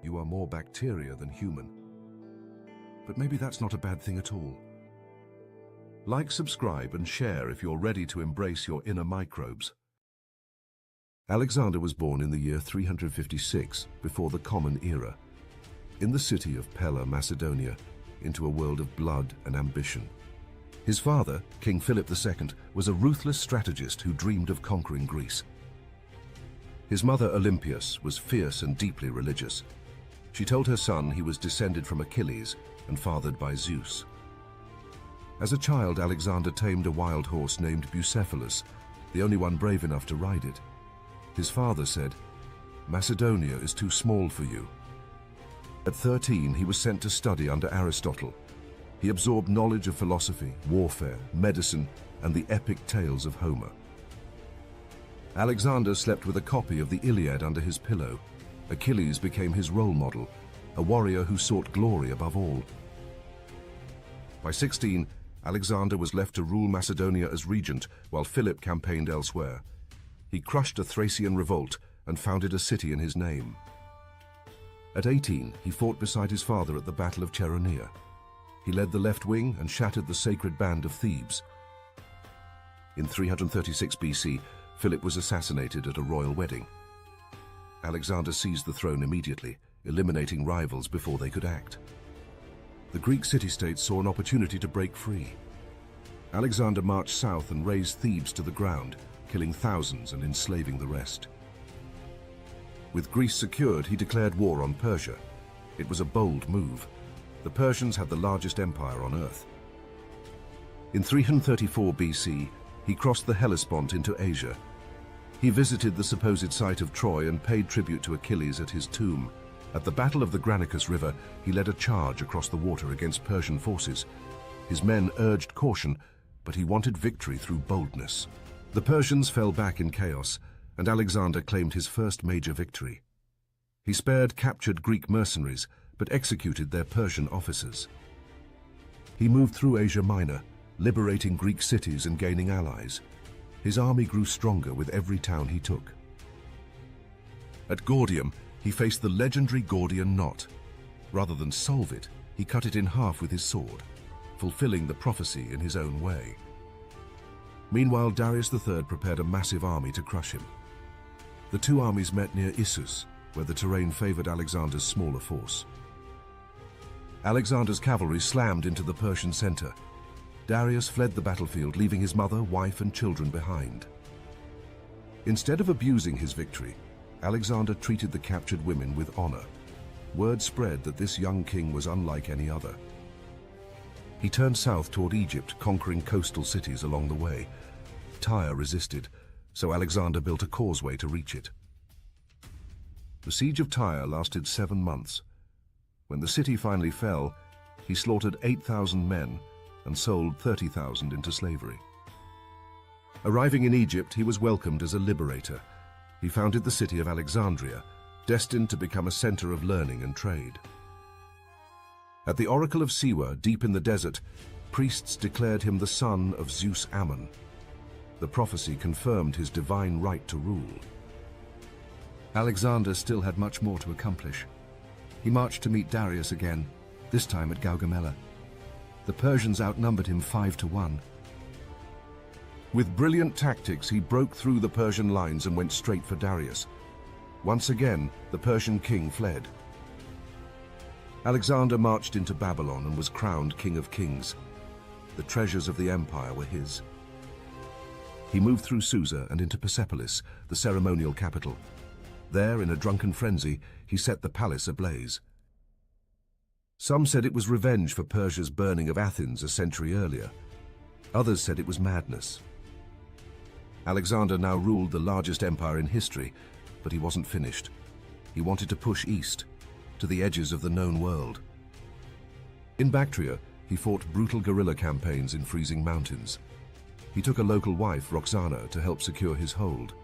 You are more bacteria than human. But maybe that's not a bad thing at all. Like, subscribe, and share if you're ready to embrace your inner microbes. Alexander was born in the year 356, before the Common Era, in the city of Pella, Macedonia, into a world of blood and ambition. His father, King Philip II, was a ruthless strategist who dreamed of conquering Greece. His mother, Olympias, was fierce and deeply religious. She told her son he was descended from Achilles and fathered by Zeus. As a child, Alexander tamed a wild horse named Bucephalus, the only one brave enough to ride it. His father said, "Macedonia is too small for you." At 13, he was sent to study under Aristotle. He absorbed knowledge of philosophy, warfare, medicine, and the epic tales of Homer. Alexander slept with a copy of the Iliad under his pillow. Achilles became his role model, a warrior who sought glory above all. By 16, Alexander was left to rule Macedonia as regent, while Philip campaigned elsewhere. He crushed a Thracian revolt and founded a city in his name. At 18, he fought beside his father at the Battle of Chaeronea. He led the left wing and shattered the sacred band of Thebes. In 336 BC, Philip was assassinated at a royal wedding. Alexander seized the throne immediately, eliminating rivals before they could act. The Greek city-states saw an opportunity to break free. Alexander marched south and razed Thebes to the ground, killing thousands and enslaving the rest. With Greece secured, he declared war on Persia. It was a bold move. The Persians had the largest empire on earth. In 334 BC, he crossed the Hellespont into Asia. He visited the supposed site of Troy and paid tribute to Achilles at his tomb. At the Battle of the Granicus River, he led a charge across the water against Persian forces. His men urged caution, but he wanted victory through boldness. The Persians fell back in chaos, and Alexander claimed his first major victory. He spared captured Greek mercenaries, but executed their Persian officers. He moved through Asia Minor, liberating Greek cities and gaining allies. His army grew stronger with every town he took. At Gordium, he faced the legendary Gordian knot. Rather than solve it, he cut it in half with his sword, fulfilling the prophecy in his own way. Meanwhile, Darius III prepared a massive army to crush him. The two armies met near Issus, where the terrain favored Alexander's smaller force. Alexander's cavalry slammed into the Persian center. Darius fled the battlefield, leaving his mother, wife, and children behind. Instead of abusing his victory, Alexander treated the captured women with honor. Word spread that this young king was unlike any other. He turned south toward Egypt, conquering coastal cities along the way. Tyre resisted, so Alexander built a causeway to reach it. The siege of Tyre lasted 7 months. When the city finally fell, he slaughtered 8,000 men and sold 30,000 into slavery. Arriving in Egypt, he was welcomed as a liberator. He founded the city of Alexandria, destined to become a center of learning and trade. At the Oracle of Siwa, deep in the desert, priests declared him the son of Zeus Ammon. The prophecy confirmed his divine right to rule. Alexander still had much more to accomplish. He marched to meet Darius again, this time at Gaugamela. The Persians outnumbered him 5-1. With brilliant tactics, he broke through the Persian lines and went straight for Darius. Once again, the Persian king fled. Alexander marched into Babylon and was crowned King of Kings. The treasures of the empire were his. He moved through Susa and into Persepolis, the ceremonial capital. There, in a drunken frenzy, he set the palace ablaze. Some said it was revenge for Persia's burning of Athens a century earlier. Others said it was madness. Alexander now ruled the largest empire in history, but he wasn't finished. He wanted to push east, to the edges of the known world. In Bactria, he fought brutal guerrilla campaigns in freezing mountains. He took a local wife, Roxana, to help secure his hold.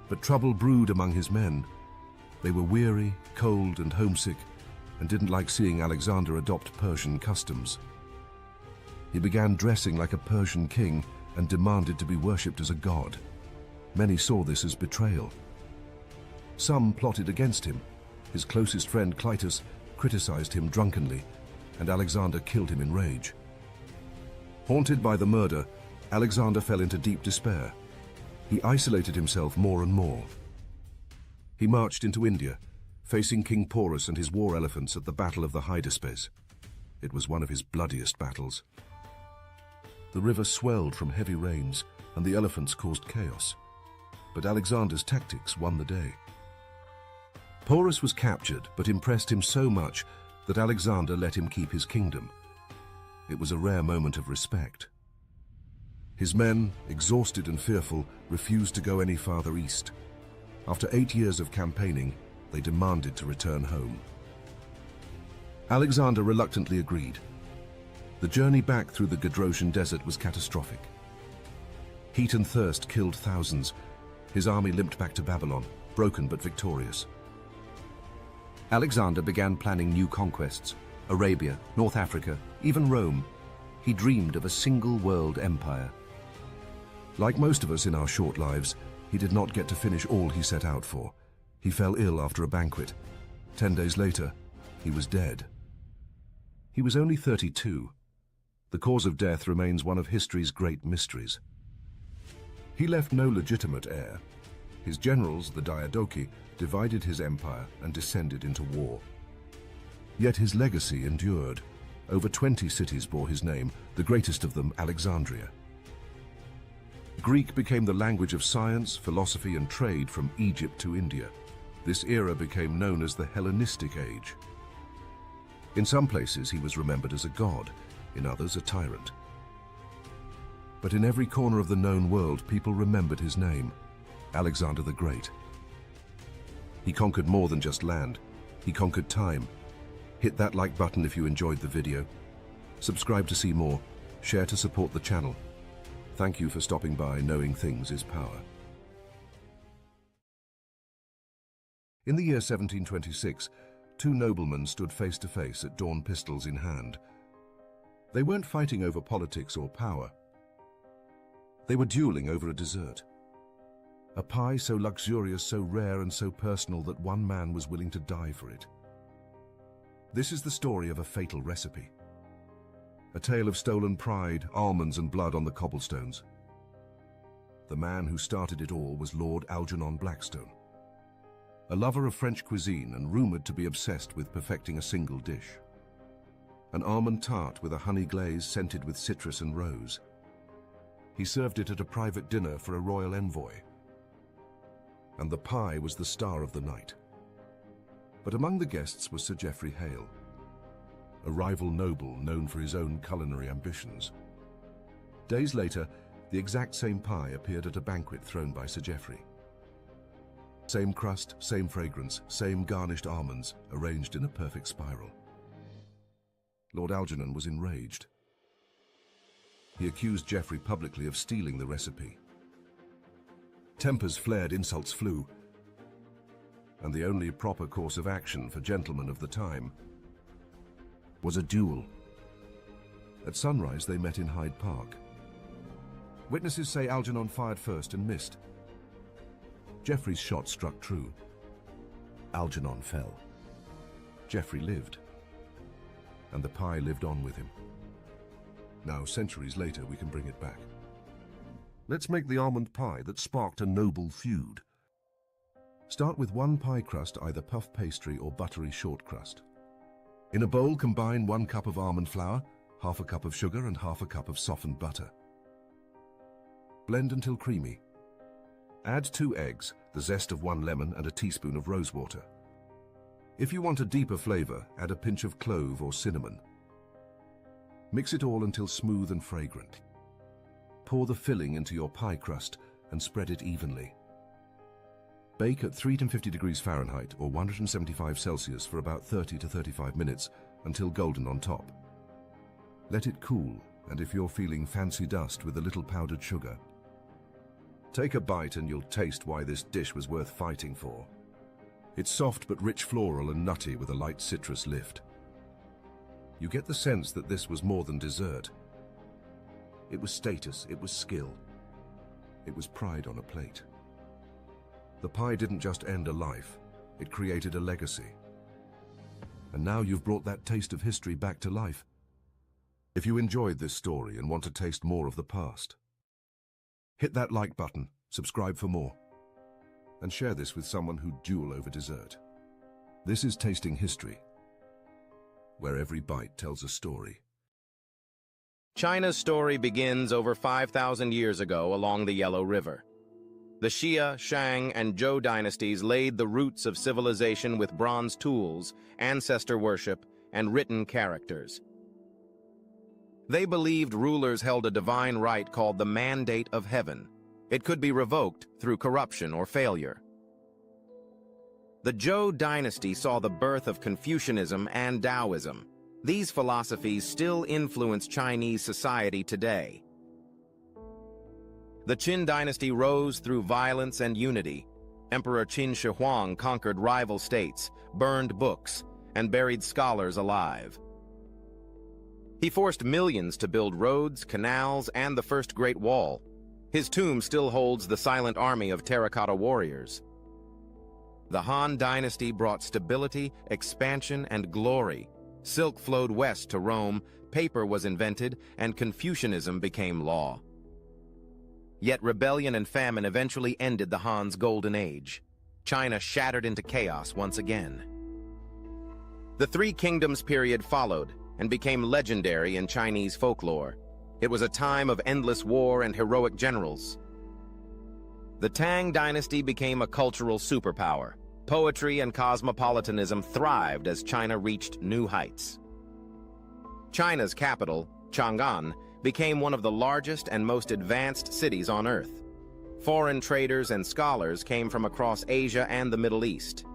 But trouble brewed among his men. They were weary, cold, and homesick, and didn't like seeing Alexander adopt Persian customs. He began dressing like a Persian king and demanded to be worshipped as a god. Many saw this as betrayal. Some plotted against him. His closest friend Clytus criticized him drunkenly, and Alexander killed him in rage. Haunted by the murder, Alexander fell into deep despair. He isolated himself more and more. He marched into India, facing King Porus and his war elephants at the Battle of the Hydaspes. It was one of his bloodiest battles. The river swelled from heavy rains, and the elephants caused chaos. But Alexander's tactics won the day. Porus was captured, but impressed him so much that Alexander let him keep his kingdom. It was a rare moment of respect. His men, exhausted and fearful, refused to go any farther east. After 8 years of campaigning, they demanded to return home. Alexander reluctantly agreed. The journey back through the Gedrosian desert was catastrophic. Heat and thirst killed thousands. His army limped back to Babylon, broken but victorious. Alexander began planning new conquests: Arabia, North Africa, even Rome. He dreamed of a single world empire. Like most of us in our short lives, he did not get to finish all he set out for. He fell ill after a banquet. 10 days later, he was dead. He was only 32. The cause of death remains one of history's great mysteries. He left no legitimate heir. His generals, the Diadochi, divided his empire and descended into war. Yet his legacy endured. Over 20 cities bore his name, the greatest of them Alexandria. Greek became the language of science, philosophy, and trade from Egypt to India. This era became known as the Hellenistic Age. In some places he was remembered as a god, in others a tyrant. But in every corner of the known world, people remembered his name, Alexander the Great. He conquered more than just land. He conquered time. Hit that like button if you enjoyed the video. Subscribe to see more. Share to support the channel. Thank you for stopping by. Knowing things is power. In the year 1726, two noblemen stood face to face at dawn, pistols in hand. They weren't fighting over politics or power. They were dueling over a dessert. A pie so luxurious, so rare, and so personal that one man was willing to die for it. This is the story of a fatal recipe. A tale of stolen pride, almonds, and blood on the cobblestones. The man who started it all was Lord Algernon Blackstone, a lover of French cuisine and rumoured to be obsessed with perfecting a single dish. An almond tart with a honey glaze scented with citrus and rose. He served it at a private dinner for a royal envoy. And the pie was the star of the night. But among the guests was Sir Geoffrey Hale, a rival noble known for his own culinary ambitions. Days later, the exact same pie appeared at a banquet thrown by Sir Geoffrey. Same crust, same fragrance, same garnished almonds, arranged in a perfect spiral. Lord Algernon was enraged. He accused Geoffrey publicly of stealing the recipe. Tempers flared, insults flew, and the only proper course of action for gentlemen of the time was a duel. At sunrise, they met in Hyde Park. Witnesses say Algernon fired first and missed. Geoffrey's shot struck true. Algernon fell. Geoffrey lived, and the pie lived on with him. Now, centuries later, we can bring it back. Let's make the almond pie that sparked a noble feud. Start with 1 pie crust, either puff pastry or buttery short crust. In a bowl, combine 1 cup of almond flour, half a cup of sugar, and half a cup of softened butter. Blend until creamy. Add 2 eggs, the zest of 1 lemon, and a teaspoon of rose water. If you want a deeper flavor, add a pinch of clove or cinnamon. Mix it all until smooth and fragrant. Pour the filling into your pie crust and spread it evenly. Bake at 350 degrees Fahrenheit or 175 Celsius for about 30 to 35 minutes until golden on top. Let it cool, and if you're feeling fancy dust, with a little powdered sugar. Take a bite and you'll taste why this dish was worth fighting for. It's soft but rich, floral and nutty with a light citrus lift. You get the sense that this was more than dessert. It was status, it was skill. It was pride on a plate. The pie didn't just end a life, it created a legacy. And now you've brought that taste of history back to life. If you enjoyed this story and want to taste more of the past, hit that like button, subscribe for more, and share this with someone who'd duel over dessert. This is Tasting History, where every bite tells a story. China's story begins over 5,000 years ago along the Yellow River. The Xia, Shang, and Zhou dynasties laid the roots of civilization with bronze tools, ancestor worship, and written characters. They believed rulers held a divine right called the Mandate of Heaven. It could be revoked through corruption or failure. The Zhou dynasty saw the birth of Confucianism and Taoism. These philosophies still influence Chinese society today. The Qin dynasty rose through violence and unity. Emperor Qin Shi Huang conquered rival states, burned books, and buried scholars alive. He forced millions to build roads, canals, and the First Great Wall. His tomb still holds the silent army of terracotta warriors. The Han dynasty brought stability, expansion, and glory. Silk flowed west to Rome, paper was invented, and Confucianism became law. Yet rebellion and famine eventually ended the Han's golden age. China shattered into chaos once again. The Three Kingdoms period followed and became legendary in Chinese folklore. It was a time of endless war and heroic generals. The Tang dynasty became a cultural superpower. Poetry and cosmopolitanism thrived as China reached new heights. China's capital, Chang'an, became one of the largest and most advanced cities on Earth. Foreign traders and scholars came from across Asia and the Middle East.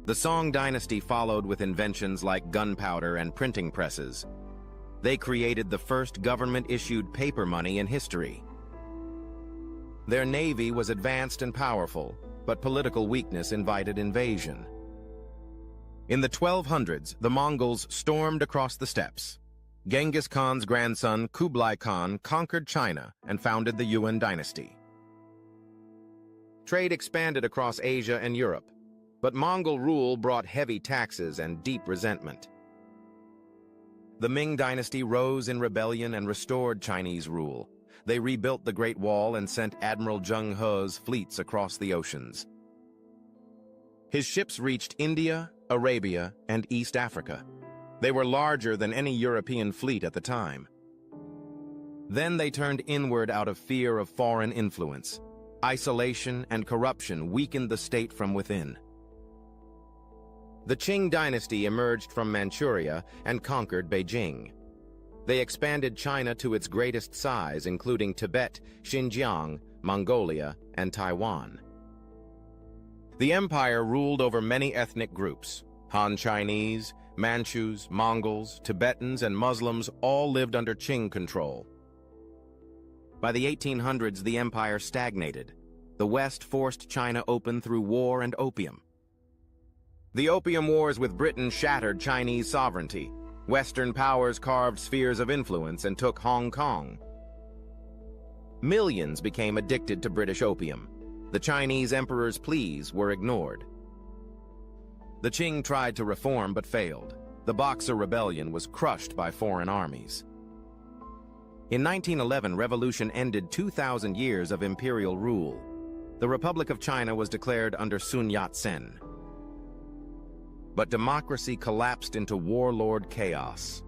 The Song dynasty followed with inventions like gunpowder and printing presses. They created the first government-issued paper money in history. Their navy was advanced and powerful, but political weakness invited invasion. In the 1200s, the Mongols stormed across the steppes. Genghis Khan's grandson, Kublai Khan, conquered China and founded the Yuan dynasty. Trade expanded across Asia and Europe, but Mongol rule brought heavy taxes and deep resentment. The Ming dynasty rose in rebellion and restored Chinese rule. They rebuilt the Great Wall and sent Admiral Zheng He's fleets across the oceans. His ships reached India, Arabia, and East Africa. They were larger than any European fleet at the time. Then they turned inward out of fear of foreign influence. Isolation and corruption weakened the state from within. The Qing dynasty emerged from Manchuria and conquered Beijing. They expanded China to its greatest size, including Tibet, Xinjiang, Mongolia, and Taiwan. The empire ruled over many ethnic groups. Han Chinese, Manchus, Mongols, Tibetans, and Muslims all lived under Qing control. By the 1800s, the empire stagnated. The West forced China open through war and opium. The Opium Wars with Britain shattered Chinese sovereignty. Western powers carved spheres of influence and took Hong Kong. Millions became addicted to British opium. The Chinese emperor's pleas were ignored. The Qing tried to reform but failed. The Boxer Rebellion was crushed by foreign armies. In 1911, revolution ended 2,000 years of imperial rule. The Republic of China was declared under Sun Yat-sen. But democracy collapsed into warlord chaos.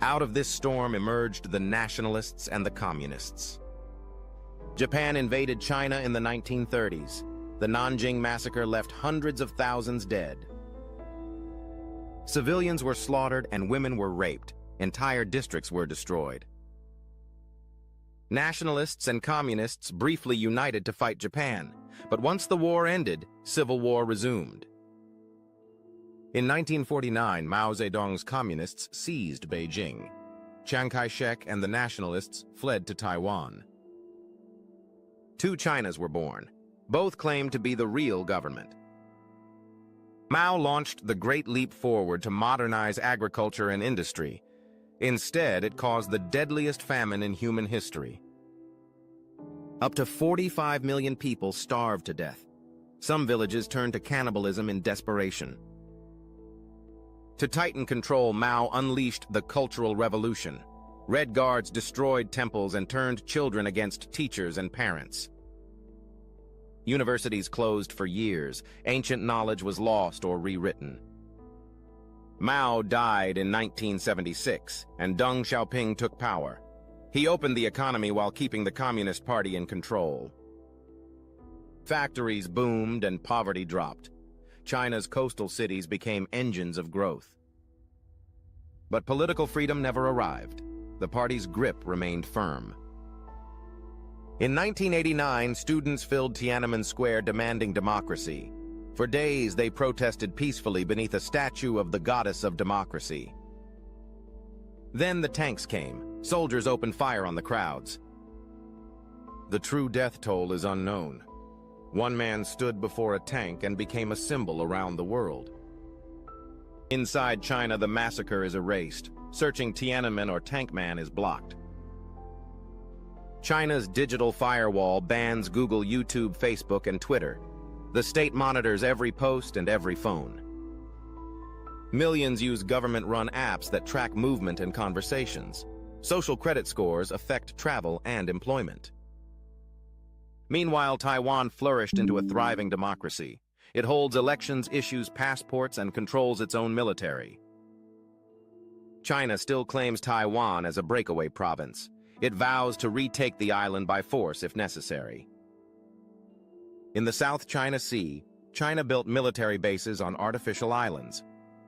Out of this storm emerged the nationalists and the communists. Japan invaded China in the 1930s. The Nanjing massacre left hundreds of thousands dead. Civilians were slaughtered and women were raped. Entire districts were destroyed. Nationalists and communists briefly united to fight Japan, But once the war ended, civil war resumed. In 1949, Mao Zedong's communists seized Beijing. Chiang Kai-shek and the nationalists fled to Taiwan. Two Chinas were born. Both claimed to be the real government. Mao launched the Great Leap Forward to modernize agriculture and industry. Instead, it caused the deadliest famine in human history. Up to 45 million people starved to death. Some villages turned to cannibalism in desperation. To tighten control, Mao unleashed the Cultural Revolution. Red Guards destroyed temples and turned children against teachers and parents. Universities closed for years. Ancient knowledge was lost or rewritten. Mao died in 1976, and Deng Xiaoping took power. He opened the economy while keeping the Communist Party in control. Factories boomed and poverty dropped. China's coastal cities became engines of growth. But political freedom never arrived. The party's grip remained firm. In 1989, students filled Tiananmen Square demanding democracy. For days, they protested peacefully beneath a statue of the goddess of democracy. Then the tanks came. Soldiers opened fire on the crowds. The true death toll is unknown. One man stood before a tank and became a symbol around the world. Inside China, the massacre is erased. Searching Tiananmen or Tank Man is blocked. China's digital firewall bans Google, YouTube, Facebook, and Twitter. The state monitors every post and every phone. Millions use government-run apps that track movement and conversations. Social credit scores affect travel and employment. Meanwhile, Taiwan flourished into a thriving democracy. It holds elections, issues passports, and controls its own military. China still claims Taiwan as a breakaway province. It vows to retake the island by force if necessary. In the South China Sea, China built military bases on artificial islands.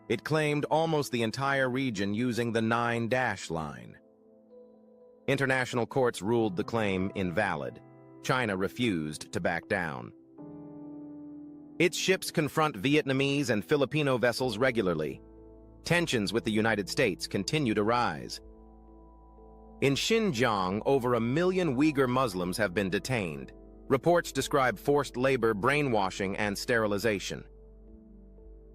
It claimed almost the entire region using the 9-dash line. International courts ruled the claim invalid. China refused to back down. Its ships confront Vietnamese and Filipino vessels regularly. Tensions with the United States continue to rise. In Xinjiang, over 1 million Uyghur Muslims have been detained. Reports describe forced labor, brainwashing, and sterilization.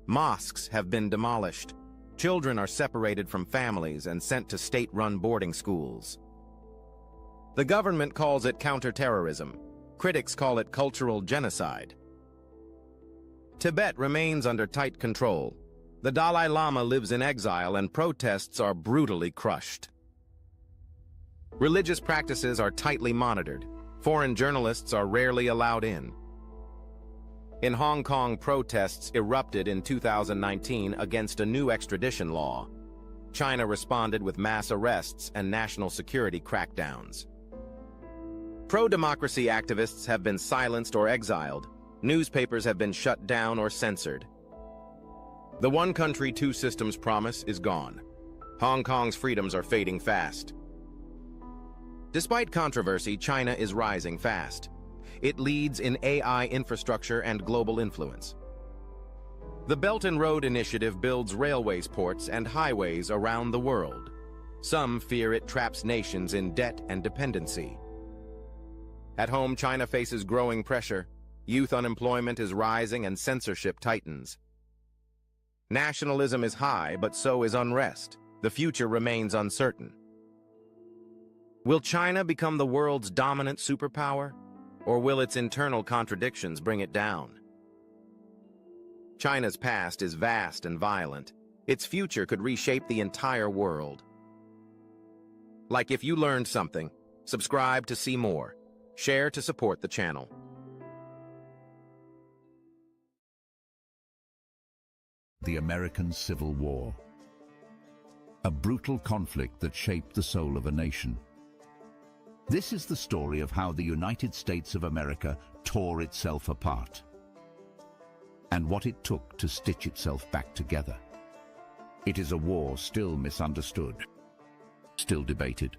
Mosques have been demolished. Children are separated from families and sent to state-run boarding schools. The government calls it counterterrorism. Critics call it cultural genocide. Tibet remains under tight control. The Dalai Lama lives in exile and protests are brutally crushed. Religious practices are tightly monitored. Foreign journalists are rarely allowed in. In Hong Kong, protests erupted in 2019 against a new extradition law. China responded with mass arrests and national security crackdowns. Pro-democracy activists have been silenced or exiled. Newspapers have been shut down or censored. The one country, two systems promise is gone. Hong Kong's freedoms are fading fast. Despite controversy, China is rising fast. It leads in AI infrastructure and global influence. The Belt and Road Initiative builds railways, ports, and highways around the world. Some fear it traps nations in debt and dependency. At home, China faces growing pressure. Youth unemployment is rising and censorship tightens. Nationalism is high, but so is unrest. The future remains uncertain. Will China become the world's dominant superpower, or will its internal contradictions bring it down? China's past is vast and violent. Its future could reshape the entire world. Like if you learned something, subscribe to see more. Share to support the channel. The American Civil War. A brutal conflict that shaped the soul of a nation. This is the story of how the United States of America tore itself apart, and what it took to stitch itself back together. It is a war still misunderstood, still debated,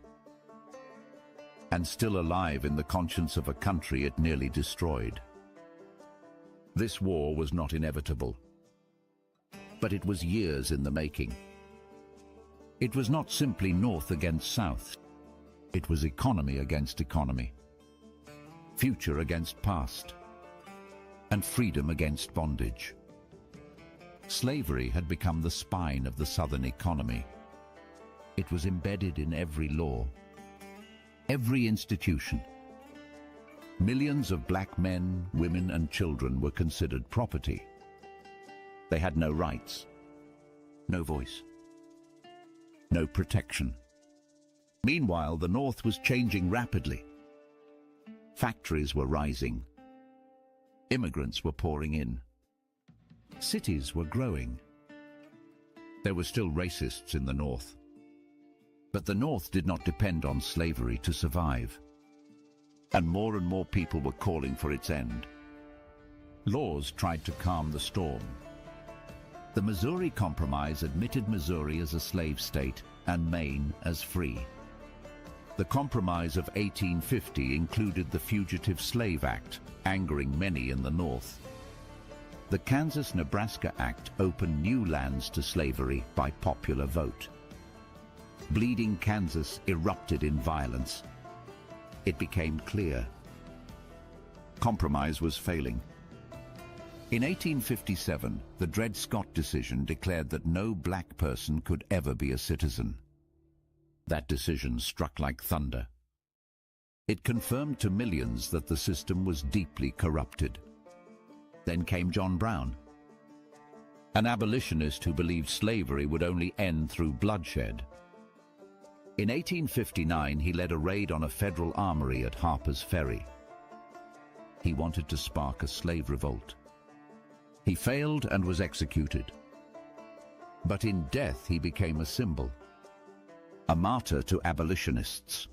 and still alive in the conscience of a country it nearly destroyed. This war was not inevitable, but it was years in the making. It was not simply North against South. It was economy against economy, future against past, and freedom against bondage. Slavery had become the spine of the Southern economy. It was embedded in every law, every institution. Millions of black men, women, and children were considered property. They had no rights, no voice, no protection. Meanwhile, the North was changing rapidly. Factories were rising. Immigrants were pouring in. Cities were growing. There were still racists in the North. But the North did not depend on slavery to survive. And more people were calling for its end. Laws tried to calm the storm. The Missouri Compromise admitted Missouri as a slave state and Maine as free. The Compromise of 1850 included the Fugitive Slave Act, angering many in the North. The Kansas-Nebraska Act opened new lands to slavery by popular vote. Bleeding Kansas erupted in violence. It became clear compromise was failing. In 1857, the Dred Scott decision declared that no black person could ever be a citizen. That decision struck like thunder. It confirmed to millions that the system was deeply corrupted. Then came John Brown, an abolitionist who believed slavery would only end through bloodshed. In 1859, he led a raid on a federal armory at Harper's Ferry. He wanted to spark a slave revolt. He failed and was executed. But in death, he became a symbol, a martyr to abolitionists,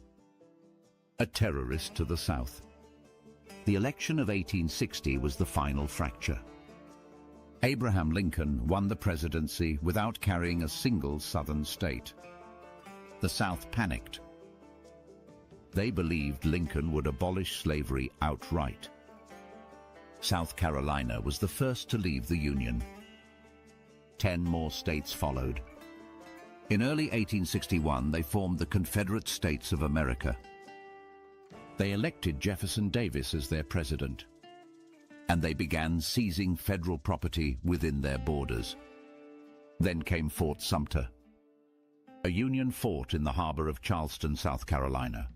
a terrorist to the South. The election of 1860 was the final fracture. Abraham Lincoln won the presidency without carrying a single Southern state. The South panicked. They believed Lincoln would abolish slavery outright. South Carolina was the first to leave the Union. 10 more states followed. In early 1861, they formed the Confederate States of America. They elected Jefferson Davis as their president, and they began seizing federal property within their borders. Then came Fort Sumter, a Union fort in the harbor of Charleston, South Carolina.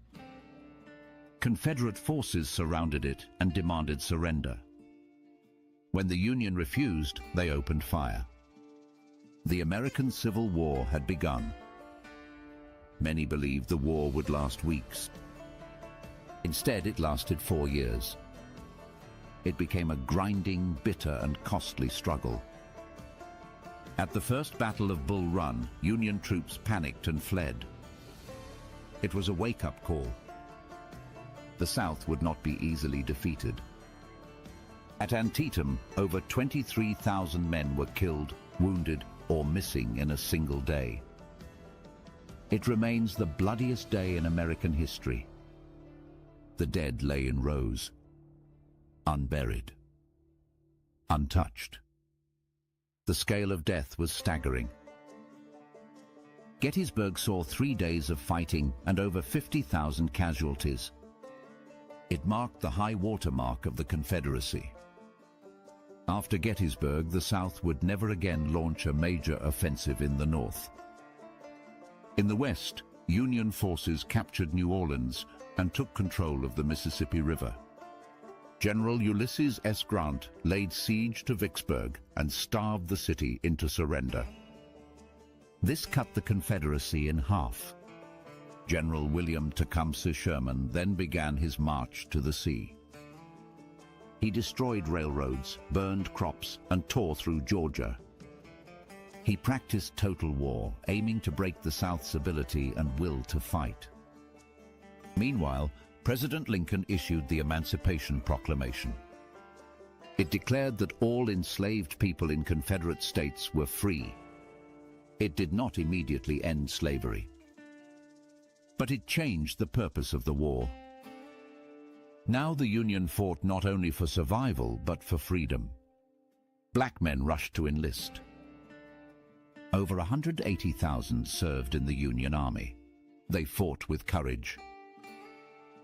Confederate forces surrounded it and demanded surrender. When the Union refused, they opened fire. The American Civil War had begun. Many believed the war would last weeks. Instead, it lasted 4 years. It became a grinding, bitter, and costly struggle. At the First Battle of Bull Run, Union troops panicked and fled. It was a wake-up call. The South would not be easily defeated. At Antietam, over 23,000 men were killed, wounded, or missing in a single day. It remains the bloodiest day in American history. The dead lay in rows, unburied, untouched. The scale of death was staggering. Gettysburg saw 3 days of fighting and over 50,000 casualties. It marked the high water mark of the Confederacy. After Gettysburg, the South would never again launch a major offensive in the North. In the West, Union forces captured New Orleans and took control of the Mississippi River. General Ulysses S. Grant laid siege to Vicksburg and starved the city into surrender. This cut the Confederacy in half. General William Tecumseh Sherman then began his march to the sea. He destroyed railroads, burned crops, and tore through Georgia. He practiced total war, aiming to break the South's ability and will to fight. Meanwhile, President Lincoln issued the Emancipation Proclamation. It declared that all enslaved people in Confederate states were free. It did not immediately end slavery, but it changed the purpose of the war. Now the Union fought not only for survival, but for freedom. Black men rushed to enlist. Over 180,000 served in the Union Army. They fought with courage.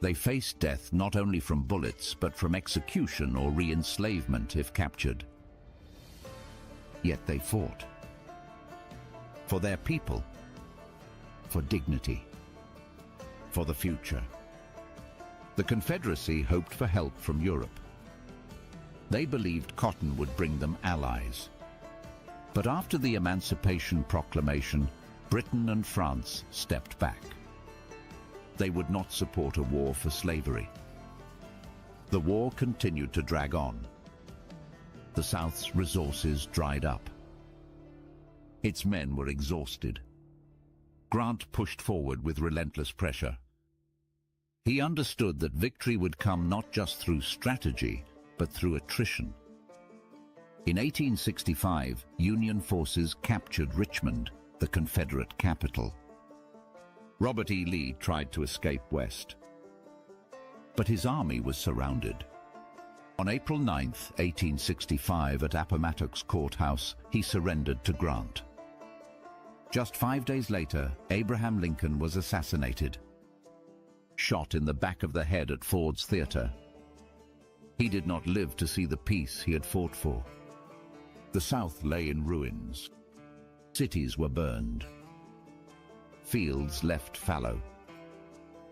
They faced death not only from bullets, but from execution or re-enslavement if captured. Yet they fought. For their people. For dignity. For the future. The Confederacy hoped for help from Europe. They believed cotton would bring them allies. But after the Emancipation Proclamation, Britain and France stepped back. They would not support a war for slavery. The war continued to drag on. The South's resources dried up. Its men were exhausted. Grant pushed forward with relentless pressure. He understood that victory would come not just through strategy, but through attrition. In 1865, Union forces captured Richmond, the Confederate capital. Robert E. Lee tried to escape west, but his army was surrounded. On April 9, 1865, at Appomattox Courthouse, he surrendered to Grant. Just 5 days later, Abraham Lincoln was assassinated, shot in the back of the head at Ford's Theater. He did not live to see the peace he had fought for. The South lay in ruins. Cities were burned. Fields left fallow.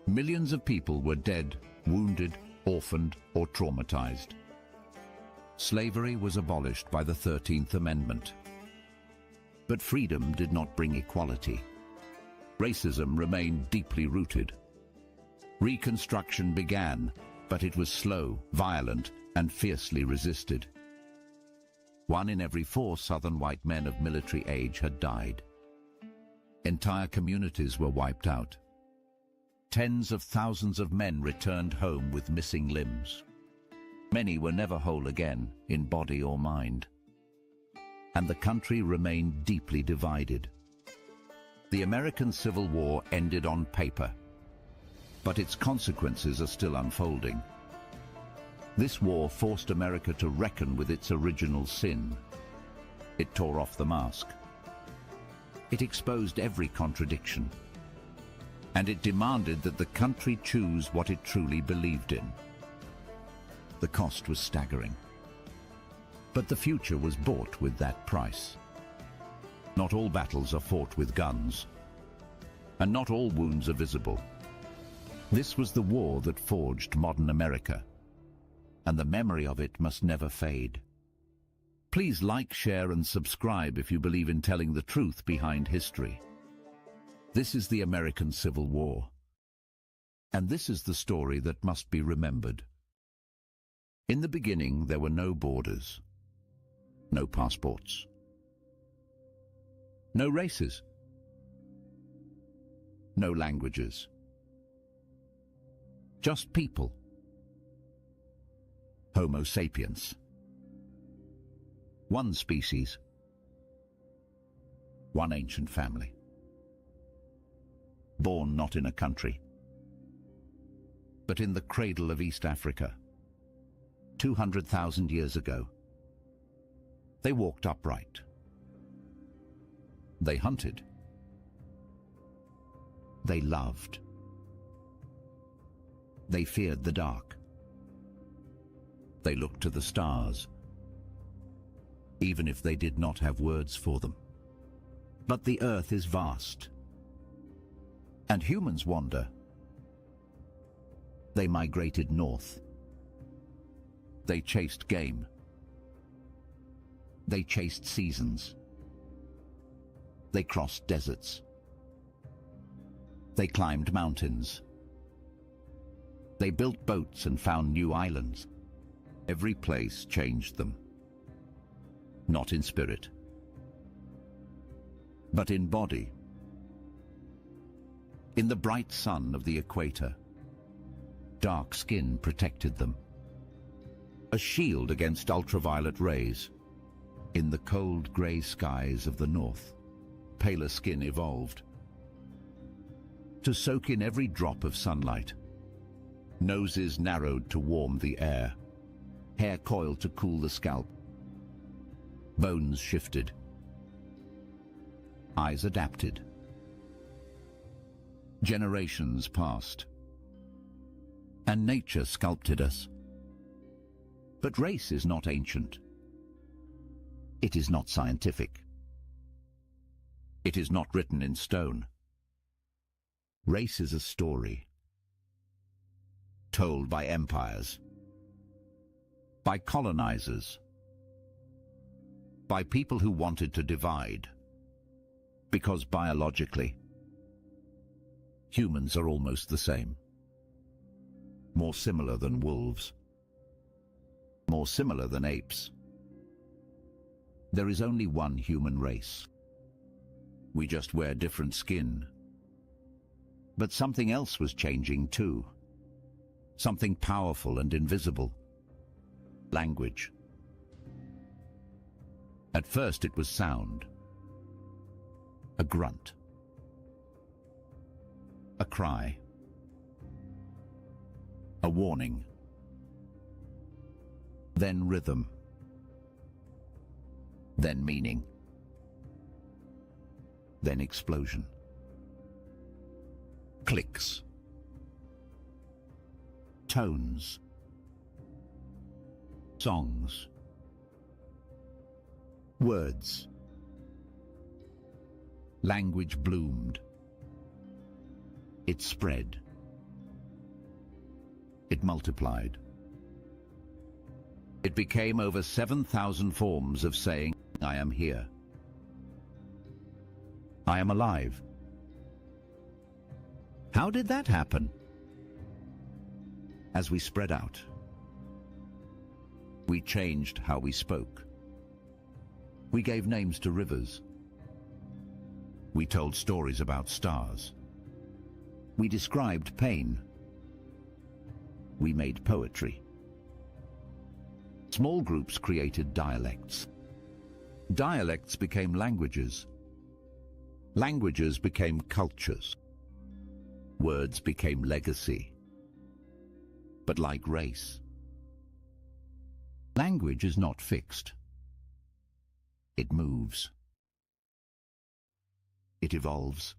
Millions of people were dead, wounded, orphaned, or traumatized. Slavery was abolished by the 13th Amendment. But freedom did not bring equality. Racism remained deeply rooted. Reconstruction began, but it was slow, violent, and fiercely resisted. 1 in every 4 Southern white men of military age had died. Entire communities were wiped out. Tens of thousands of men returned home with missing limbs. Many were never whole again, in body or mind. And the country remained deeply divided. The American Civil War ended on paper, but its consequences are still unfolding. This war forced America to reckon with its original sin. It tore off the mask. It exposed every contradiction. And it demanded that the country choose what it truly believed in. The cost was staggering. But the future was bought with that price. Not all battles are fought with guns. And not all wounds are visible. This was the war that forged modern America. And the memory of it must never fade. Please like, share, and subscribe if you believe in telling the truth behind history. This is the American Civil War. And this is the story that must be remembered. In the beginning, there were no borders, no passports, no races, no languages, just people. Homo sapiens. One species. One ancient family. Born not in a country, but in the cradle of East Africa. 200,000 years ago. They walked upright. They hunted. They loved. They feared the dark. They looked to the stars, even if they did not have words for them. But the earth is vast, and humans wander. They migrated north. They chased game. They chased seasons. They crossed deserts. They climbed mountains. They built boats and found new islands. Every place changed them. Not in spirit, but in body. In the bright sun of the equator, dark skin protected them. A shield against ultraviolet rays. In the cold grey skies of the north, paler skin evolved to soak in every drop of sunlight. Noses narrowed to warm the air. Hair coiled to cool the scalp. Bones shifted. Eyes adapted. Generations passed. And nature sculpted us. But race is not ancient. It is not scientific. It is not written in stone. Race is a story, told by empires, by colonizers, by people who wanted to divide, because biologically, humans are almost the same. More similar than wolves. More similar than apes. There is only one human race. We just wear different skin. But something else was changing too. Something powerful and invisible. Language. At first it was sound. A grunt. A cry. A warning. Then rhythm. Then meaning. Then explosion. Clicks. Tones. Songs. Words. Language bloomed. It spread. It multiplied. It became over 7,000 forms of saying, I am here. I am alive. How did that happen? As we spread out, we changed how we spoke. We gave names to rivers. We told stories about stars. We described pain. We made poetry. Small groups created dialects. Dialects became languages. Languages became cultures. Words became legacy. But like race, language is not fixed. It moves. It evolves.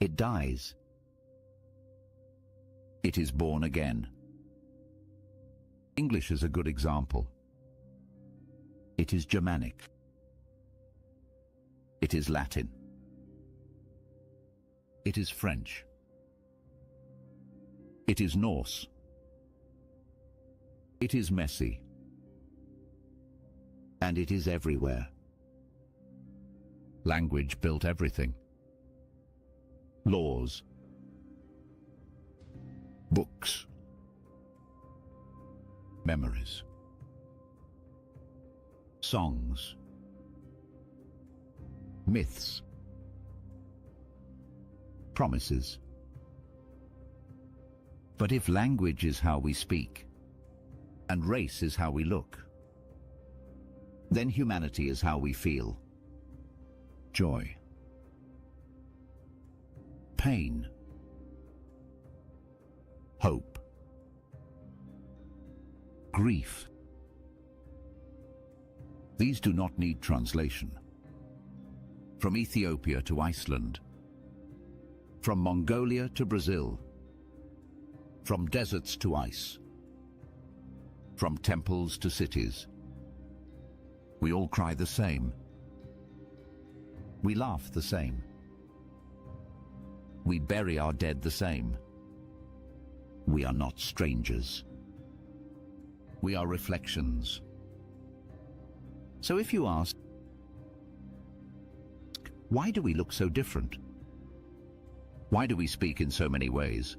It dies. It is born again. English is a good example. It is Germanic. It is Latin. It is French. It is Norse. It is messy. And it is everywhere. Language built everything. Laws. Books. Memories. Songs. Myths. Promises. But if language is how we speak, and race is how we look, then humanity is how we feel. Joy. Pain. Hope. Grief. These do not need translation. From Ethiopia to Iceland, from Mongolia to Brazil, from deserts to ice, from temples to cities, we all cry the same. We laugh the same. We bury our dead the same. We are not strangers. We are reflections. So if you ask, why do we look so different? Why do we speak in so many ways?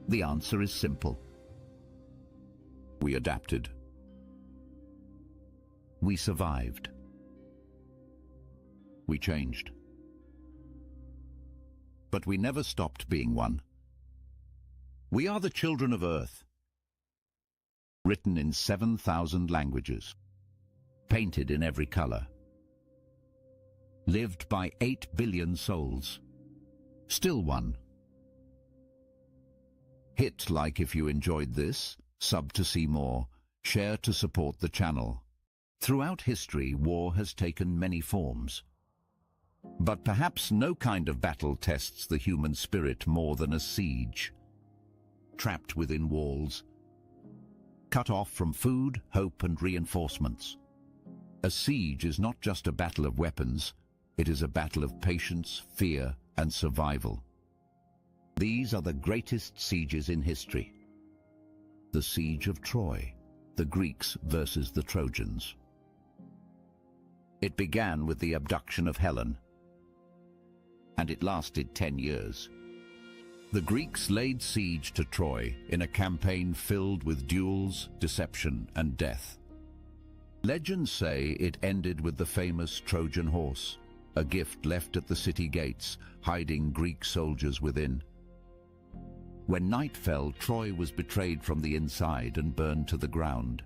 The answer is simple. We adapted. We survived. We changed. But we never stopped being one. We are the children of Earth, written in 7,000 languages, painted in every color, lived by 8 billion souls, still one, Hit like if you enjoyed this, sub to see more, share to support the channel. Throughout history, war has taken many forms. But perhaps no kind of battle tests the human spirit more than a siege. Trapped within walls, cut off from food, hope and reinforcements. A siege is not just a battle of weapons, it is a battle of patience, fear and survival. These are the greatest sieges in history. The Siege of Troy, the Greeks versus the Trojans. It began with the abduction of Helen, and it lasted 10 years. The Greeks laid siege to Troy in a campaign filled with duels, deception and death. Legends say it ended with the famous Trojan horse, a gift left at the city gates, hiding Greek soldiers within. When night fell, Troy was betrayed from the inside and burned to the ground.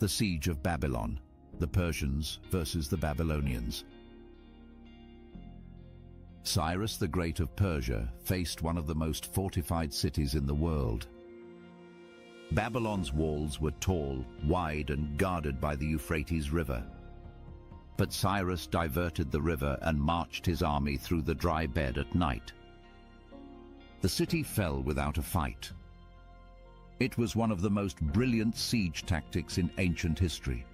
The Siege of Babylon, the Persians versus the Babylonians. Cyrus the Great of Persia faced one of the most fortified cities in the world. Babylon's walls were tall, wide and guarded by the Euphrates River. But Cyrus diverted the river and marched his army through the dry bed at night. The city fell without a fight. It was one of the most brilliant siege tactics in ancient history.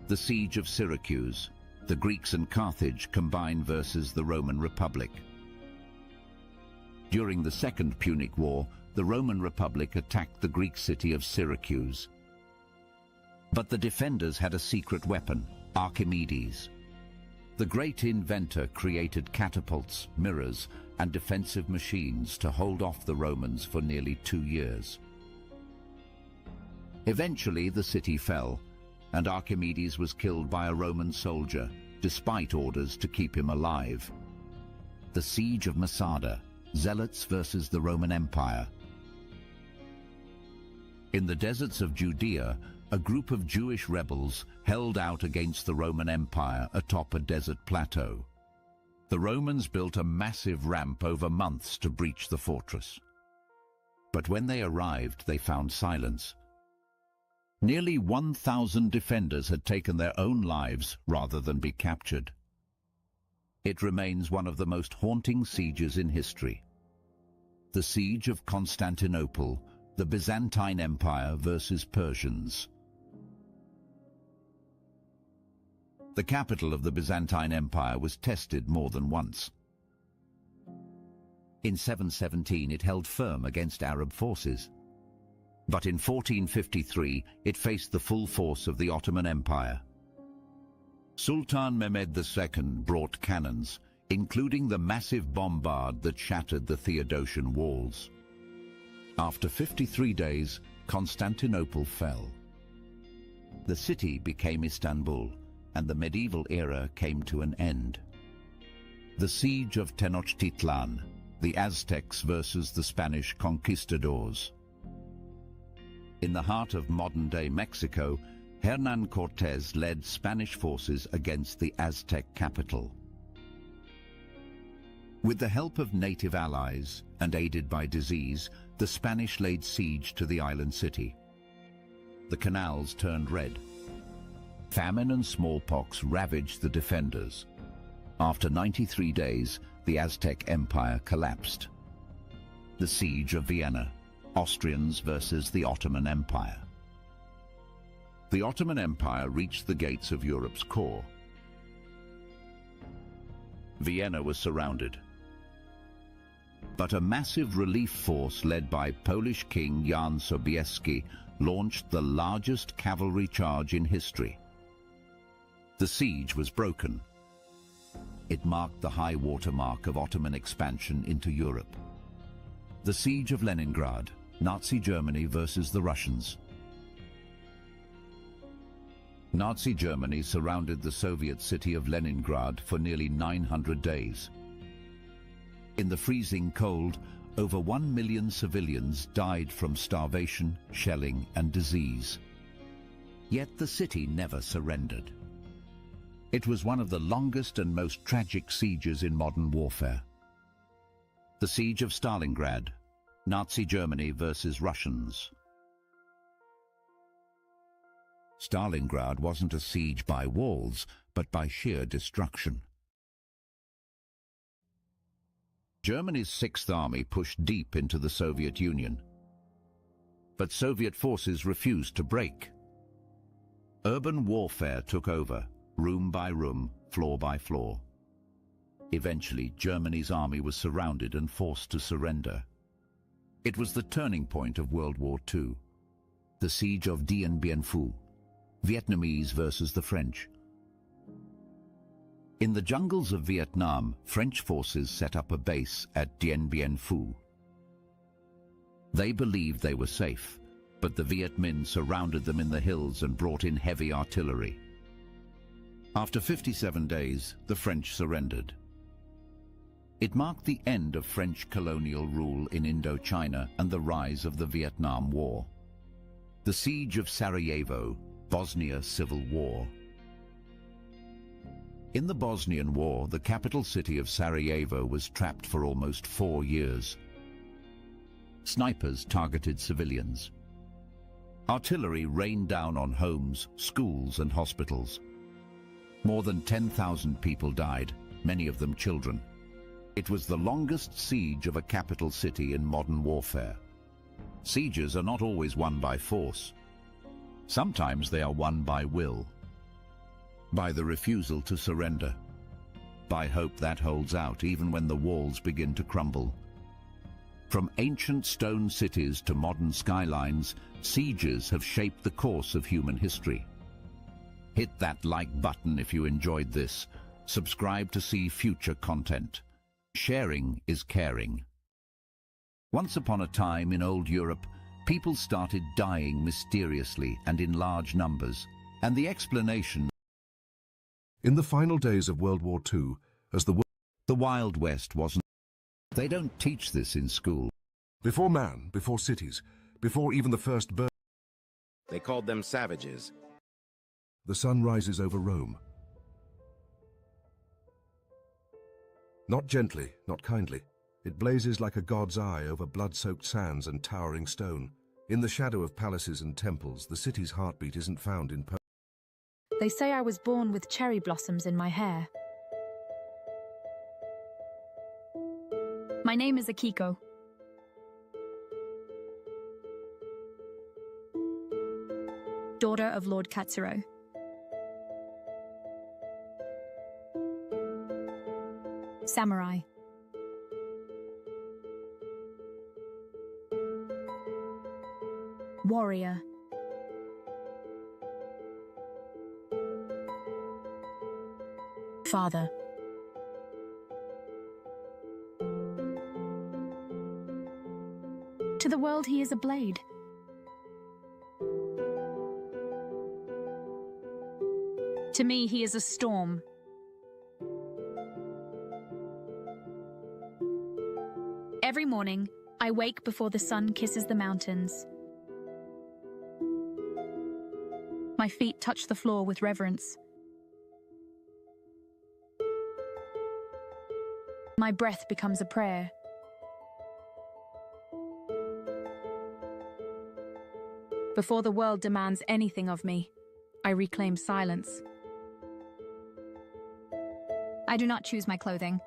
The Siege of Syracuse, the Greeks and Carthage combined versus the Roman Republic. During the Second Punic War, the Roman Republic attacked the Greek city of Syracuse. But the defenders had a secret weapon, Archimedes. The great inventor created catapults, mirrors, and defensive machines to hold off the Romans for nearly 2 years. Eventually, the city fell, and Archimedes was killed by a Roman soldier, despite orders to keep him alive. The Siege of Masada, Zealots versus the Roman Empire. In the deserts of Judea, a group of Jewish rebels held out against the Roman Empire atop a desert plateau. The Romans built a massive ramp over months to breach the fortress. But when they arrived, they found silence. Nearly 1,000 defenders had taken their own lives rather than be captured. It remains one of the most haunting sieges in history. The Siege of Constantinople, the Byzantine Empire versus Persians. The capital of the Byzantine Empire was tested more than once. In 717 it held firm against Arab forces. But in 1453 it faced the full force of the Ottoman Empire. Sultan Mehmed II brought cannons, including the massive bombard that shattered the Theodosian walls. After 53 days, Constantinople fell. The city became Istanbul, and the medieval era came to an end. The Siege of Tenochtitlan, the Aztecs versus the Spanish conquistadors. In the heart of modern-day Mexico, Hernán Cortés led Spanish forces against the Aztec capital. With the help of native allies and aided by disease, the Spanish laid siege to the island city. The canals turned red. Famine and smallpox ravaged the defenders. After 93 days, the Aztec Empire collapsed. The Siege of Vienna, Austrians versus the Ottoman Empire. The Ottoman Empire reached the gates of Europe's core. Vienna was surrounded. But a massive relief force led by Polish King Jan Sobieski launched the largest cavalry charge in history. The siege was broken. It marked the high water mark of Ottoman expansion into Europe. The Siege of Leningrad, Nazi Germany versus the Russians. Nazi Germany surrounded the Soviet city of Leningrad for nearly 900 days. In the freezing cold, over 1 million civilians died from starvation, shelling, and disease. Yet the city never surrendered. It was one of the longest and most tragic sieges in modern warfare. The Siege of Stalingrad, Nazi Germany versus Russians. Stalingrad wasn't a siege by walls, but by sheer destruction. Germany's Sixth Army pushed deep into the Soviet Union, but Soviet forces refused to break. Urban warfare took over, room by room, floor by floor. Eventually, Germany's army was surrounded and forced to surrender. It was the turning point of World War II, the siege of Dien Bien Phu, Vietnamese versus the French. In the jungles of Vietnam, French forces set up a base at Dien Bien Phu. They believed they were safe, but the Viet Minh surrounded them in the hills and brought in heavy artillery. After 57 days, the French surrendered. It marked the end of French colonial rule in Indochina and the rise of the Vietnam War. The Siege of Sarajevo, Bosnia Civil War. In the Bosnian War, the capital city of Sarajevo was trapped for almost 4 years. Snipers targeted civilians. Artillery rained down on homes, schools, and hospitals. More than 10,000 people died, many of them children. It was the longest siege of a capital city in modern warfare. Sieges are not always won by force. Sometimes they are won by will, by the refusal to surrender, by hope that holds out even when the walls begin to crumble. From ancient stone cities to modern skylines, sieges have shaped the course of human history. Hit that like button if you enjoyed this. Subscribe to see future content. Sharing is caring. Once upon a time in old Europe, people started dying mysteriously and in large numbers, and the explanation... In the final days of World War II, as the Wild West wasn't... They don't teach this in school. Before man, before cities, before even the first birth, They called them savages. the sun rises over Rome. Not gently, not kindly. It blazes like a god's eye over blood-soaked sands and towering stone. In the shadow of palaces and temples, the city's heartbeat isn't found in... They say I was born with cherry blossoms in my hair. My name is Akiko. Daughter of Lord Katsuro. Samurai. Warrior. Father. To the world he is a blade. To me he is a storm. Every morning, I wake before the sun kisses the mountains. My feet touch the floor with reverence. My breath becomes a prayer. Before the world demands anything of me, I reclaim silence. I do not choose my clothing.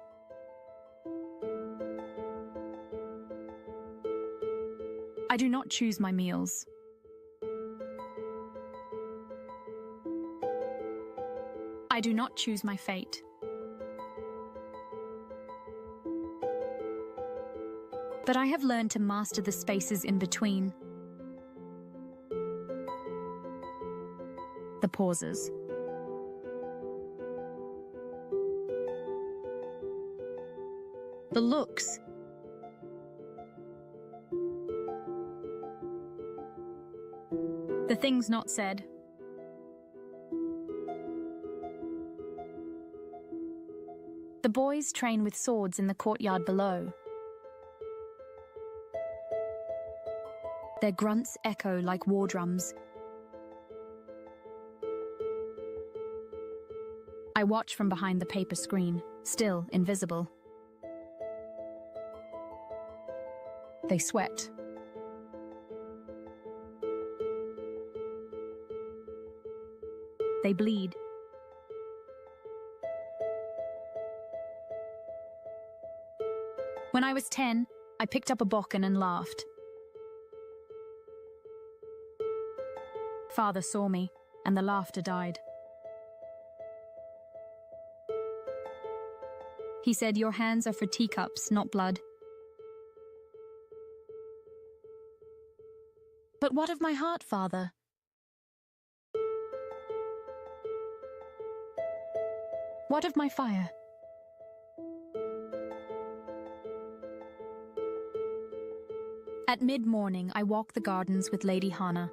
I do not choose my meals. I do not choose my fate. But I have learned to master the spaces in between. The pauses. The looks. The things not said. The boys train with swords in the courtyard below. Their grunts echo like war drums. I watch from behind the paper screen, still invisible. They sweat. They bleed. When I was 10, I picked up a bokken and laughed. Father saw me, and the laughter died. He said, "Your hands are for teacups, not blood." But what of my heart, Father? What of my fire? At mid-morning, I walk the gardens with Lady Hannah.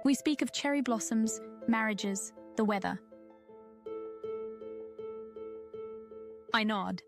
We speak of cherry blossoms, marriages, the weather. I nod.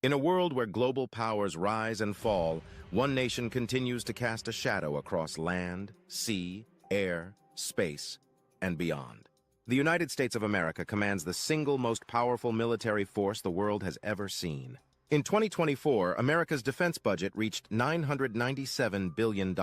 In a world where global powers rise and fall, one nation continues to cast a shadow across land, sea, air, space, and beyond. The United States of America commands the single most powerful military force the world has ever seen. In 2024, America's defense budget reached $997 billion.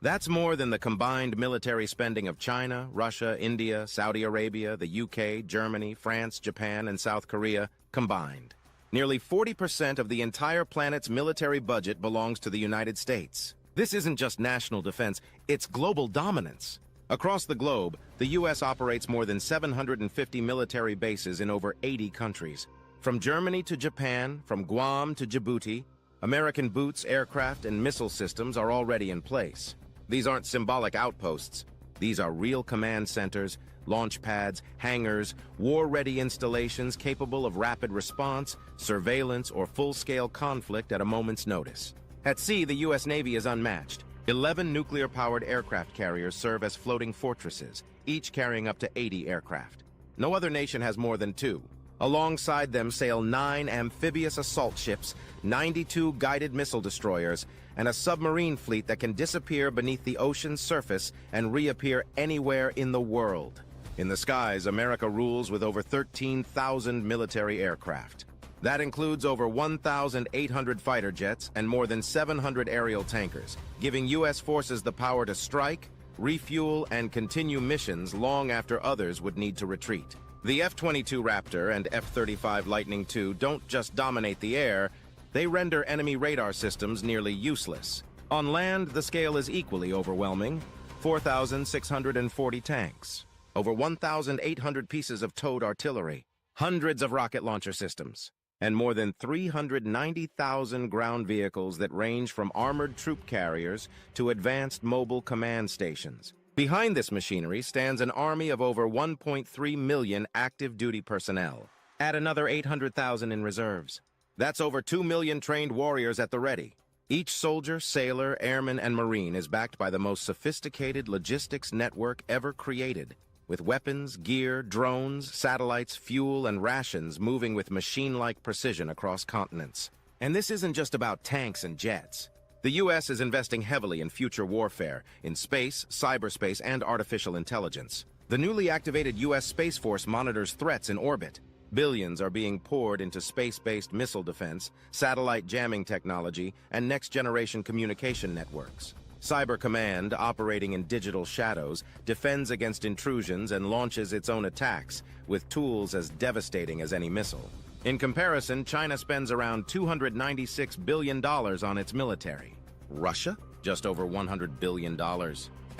That's more than the combined military spending of China, Russia, India, Saudi Arabia, the UK, Germany, France, Japan, and South Korea combined. Nearly 40% of the entire planet's military budget belongs to the United States. This isn't just national defense, it's global dominance. Across the globe, the U.S. operates more than 750 military bases in over 80 countries. From Germany to Japan, from Guam to Djibouti, American boots, aircraft, and missile systems are already in place. These aren't symbolic outposts. These are real command centers, launch pads, hangars, war-ready installations capable of rapid response, surveillance, or full-scale conflict at a moment's notice. At sea, the U.S. Navy is unmatched. 11 nuclear-powered aircraft carriers serve as floating fortresses, each carrying up to 80 aircraft. No other nation has more than 2. Alongside them sail 9 amphibious assault ships, 92 guided missile destroyers, and a submarine fleet that can disappear beneath the ocean's surface and reappear anywhere in the world. In the skies, America rules with over 13,000 military aircraft. That includes over 1,800 fighter jets and more than 700 aerial tankers, giving U.S. forces the power to strike, refuel, and continue missions long after others would need to retreat. The F-22 Raptor and F-35 Lightning II don't just dominate the air, they render enemy radar systems nearly useless. On land, the scale is equally overwhelming: 4,640 tanks, over 1,800 pieces of towed artillery, hundreds of rocket launcher systems, and more than 390,000 ground vehicles that range from armored troop carriers to advanced mobile command stations. Behind this machinery stands an army of over 1.3 million active duty personnel. Add another 800,000 in reserves. That's over 2 million trained warriors at the ready. Each soldier, sailor, airman, and marine is backed by the most sophisticated logistics network ever created, with weapons, gear, drones, satellites, fuel, and rations moving with machine-like precision across continents. And this isn't just about tanks and jets. The U.S. is investing heavily in future warfare, in space, cyberspace, and artificial intelligence. The newly activated U.S. Space Force monitors threats in orbit. Billions are being poured into space-based missile defense, satellite jamming technology, and next-generation communication networks. Cyber Command, operating in digital shadows, defends against intrusions and launches its own attacks, with tools as devastating as any missile. In comparison, China spends around $296 billion on its military. Russia? Just over $100 billion.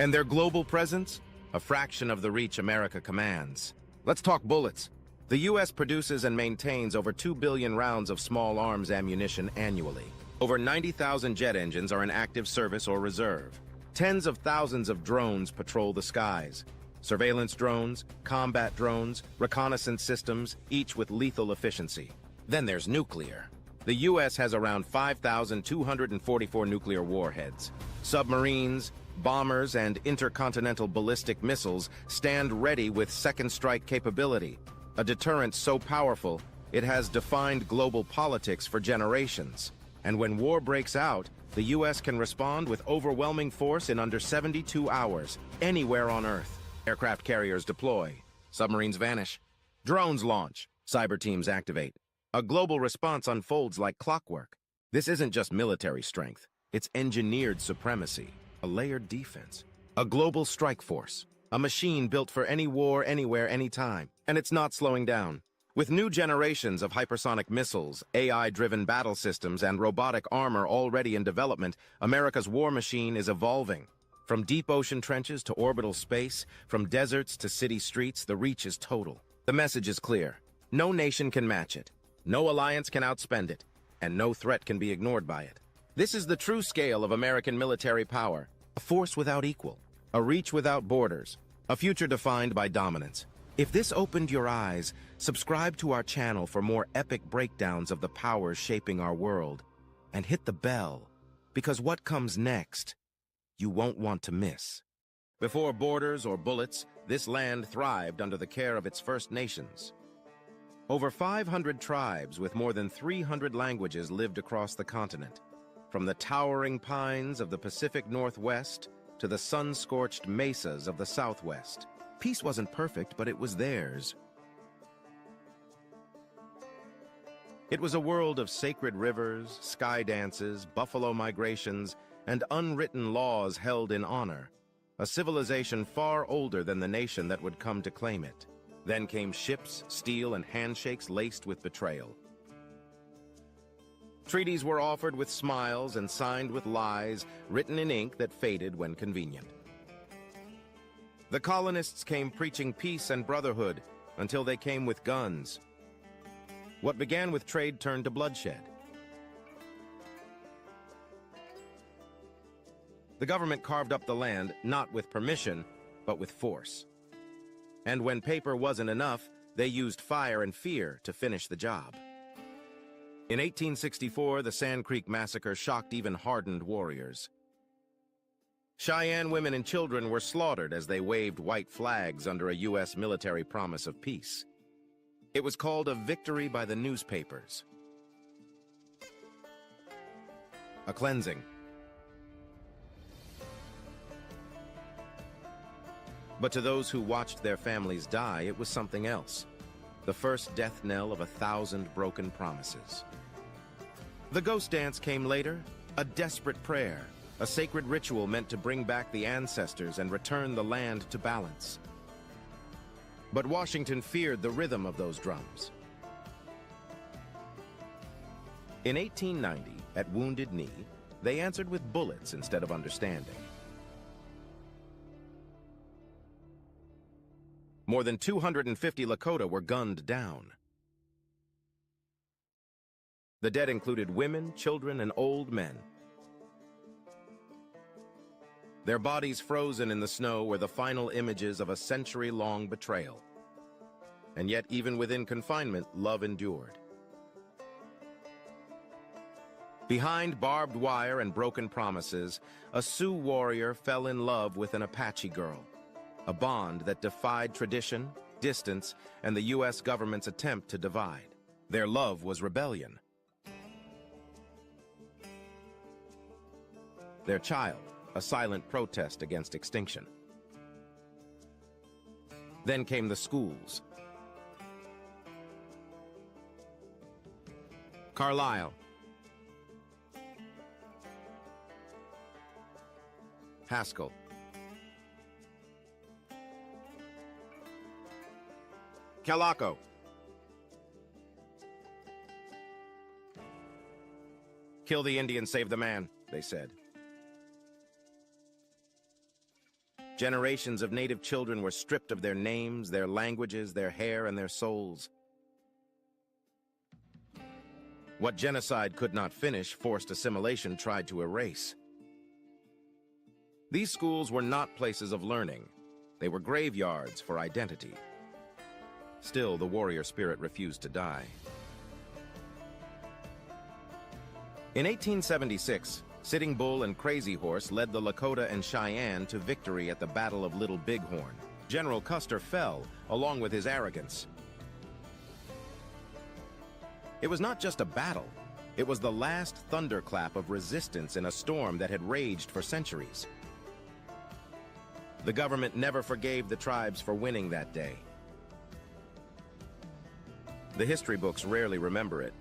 And their global presence? A fraction of the reach America commands. Let's talk bullets. The U.S. produces and maintains over 2 billion rounds of small arms ammunition annually. Over 90,000 jet engines are in active service or reserve. Tens of thousands of drones patrol the skies. Surveillance drones, combat drones, reconnaissance systems, each with lethal efficiency. Then there's nuclear. The U.S. has around 5,244 nuclear warheads. Submarines, bombers, and intercontinental ballistic missiles stand ready with second strike capability, a deterrent so powerful it has defined global politics for generations. And when war breaks out, the U.S. can respond with overwhelming force in under 72 hours, anywhere on Earth. Aircraft carriers deploy, submarines vanish, Drones launch. Cyber teams activate. A global response unfolds like clockwork. This isn't just military strength. It's engineered supremacy, a layered defense, a global strike force, a machine built for any war, anywhere, anytime. And it's not slowing down. With new generations of hypersonic missiles, AI-driven battle systems, and robotic armor already in development, America's war machine is evolving. From deep ocean trenches to orbital space, from deserts to city streets, the reach is total. The message is clear. No nation can match it. No alliance can outspend it. And no threat can be ignored by it. This is the true scale of American military power. A force without equal. A reach without borders. A future defined by dominance. If this opened your eyes, subscribe to our channel for more epic breakdowns of the powers shaping our world. And hit the bell, because what comes next, you won't want to miss. Before borders or bullets, this land thrived under the care of its First Nations. Over 500 tribes with more than 300 languages lived across the continent. From the towering pines of the Pacific Northwest to the sun-scorched mesas of the Southwest. Peace wasn't perfect, but it was theirs. It was a world of sacred rivers, sky dances, buffalo migrations, and unwritten laws held in honor. A civilization far older than the nation that would come to claim it. Then came ships, steel, and handshakes laced with betrayal. Treaties were offered with smiles and signed with lies, written in ink that faded when convenient. The colonists came preaching peace and brotherhood until they came with guns. What began with trade turned to bloodshed. The government carved up the land not with permission, but with force. And when paper wasn't enough, they used fire and fear to finish the job. In 1864, the Sand Creek Massacre shocked even hardened warriors. Cheyenne women and children were slaughtered as they waved white flags under a U.S. military promise of peace. It was called a victory by the newspapers. A cleansing. But to those who watched their families die, it was something else. The first death knell of 1,000 broken promises. The ghost dance came later, a desperate prayer. A sacred ritual meant to bring back the ancestors and return the land to balance. But Washington feared the rhythm of those drums. In 1890, at Wounded Knee, they answered with bullets instead of understanding. More than 250 Lakota were gunned down. The dead included women, children, and old men. Their bodies frozen in the snow were the final images of a century-long betrayal. And yet, even within confinement, love endured. Behind barbed wire and broken promises, a Sioux warrior fell in love with an Apache girl, a bond that defied tradition, distance, and the U.S. government's attempt to divide. Their love was rebellion. Their child, a silent protest against extinction. Then came the schools. Carlisle. Haskell. Calaco. Kill the Indian, save the man, they said. Generations of native children were stripped of their names, their languages, their hair, and their souls. What genocide could not finish, forced assimilation tried to erase. These schools were not places of learning. They were graveyards for identity. Still, the warrior spirit refused to die. In 1876, Sitting Bull and Crazy Horse led the Lakota and Cheyenne to victory at the Battle of Little Bighorn. General Custer fell, along with his arrogance. It was not just a battle. It was the last thunderclap of resistance in a storm that had raged for centuries. The government never forgave the tribes for winning that day. The history books rarely remember it,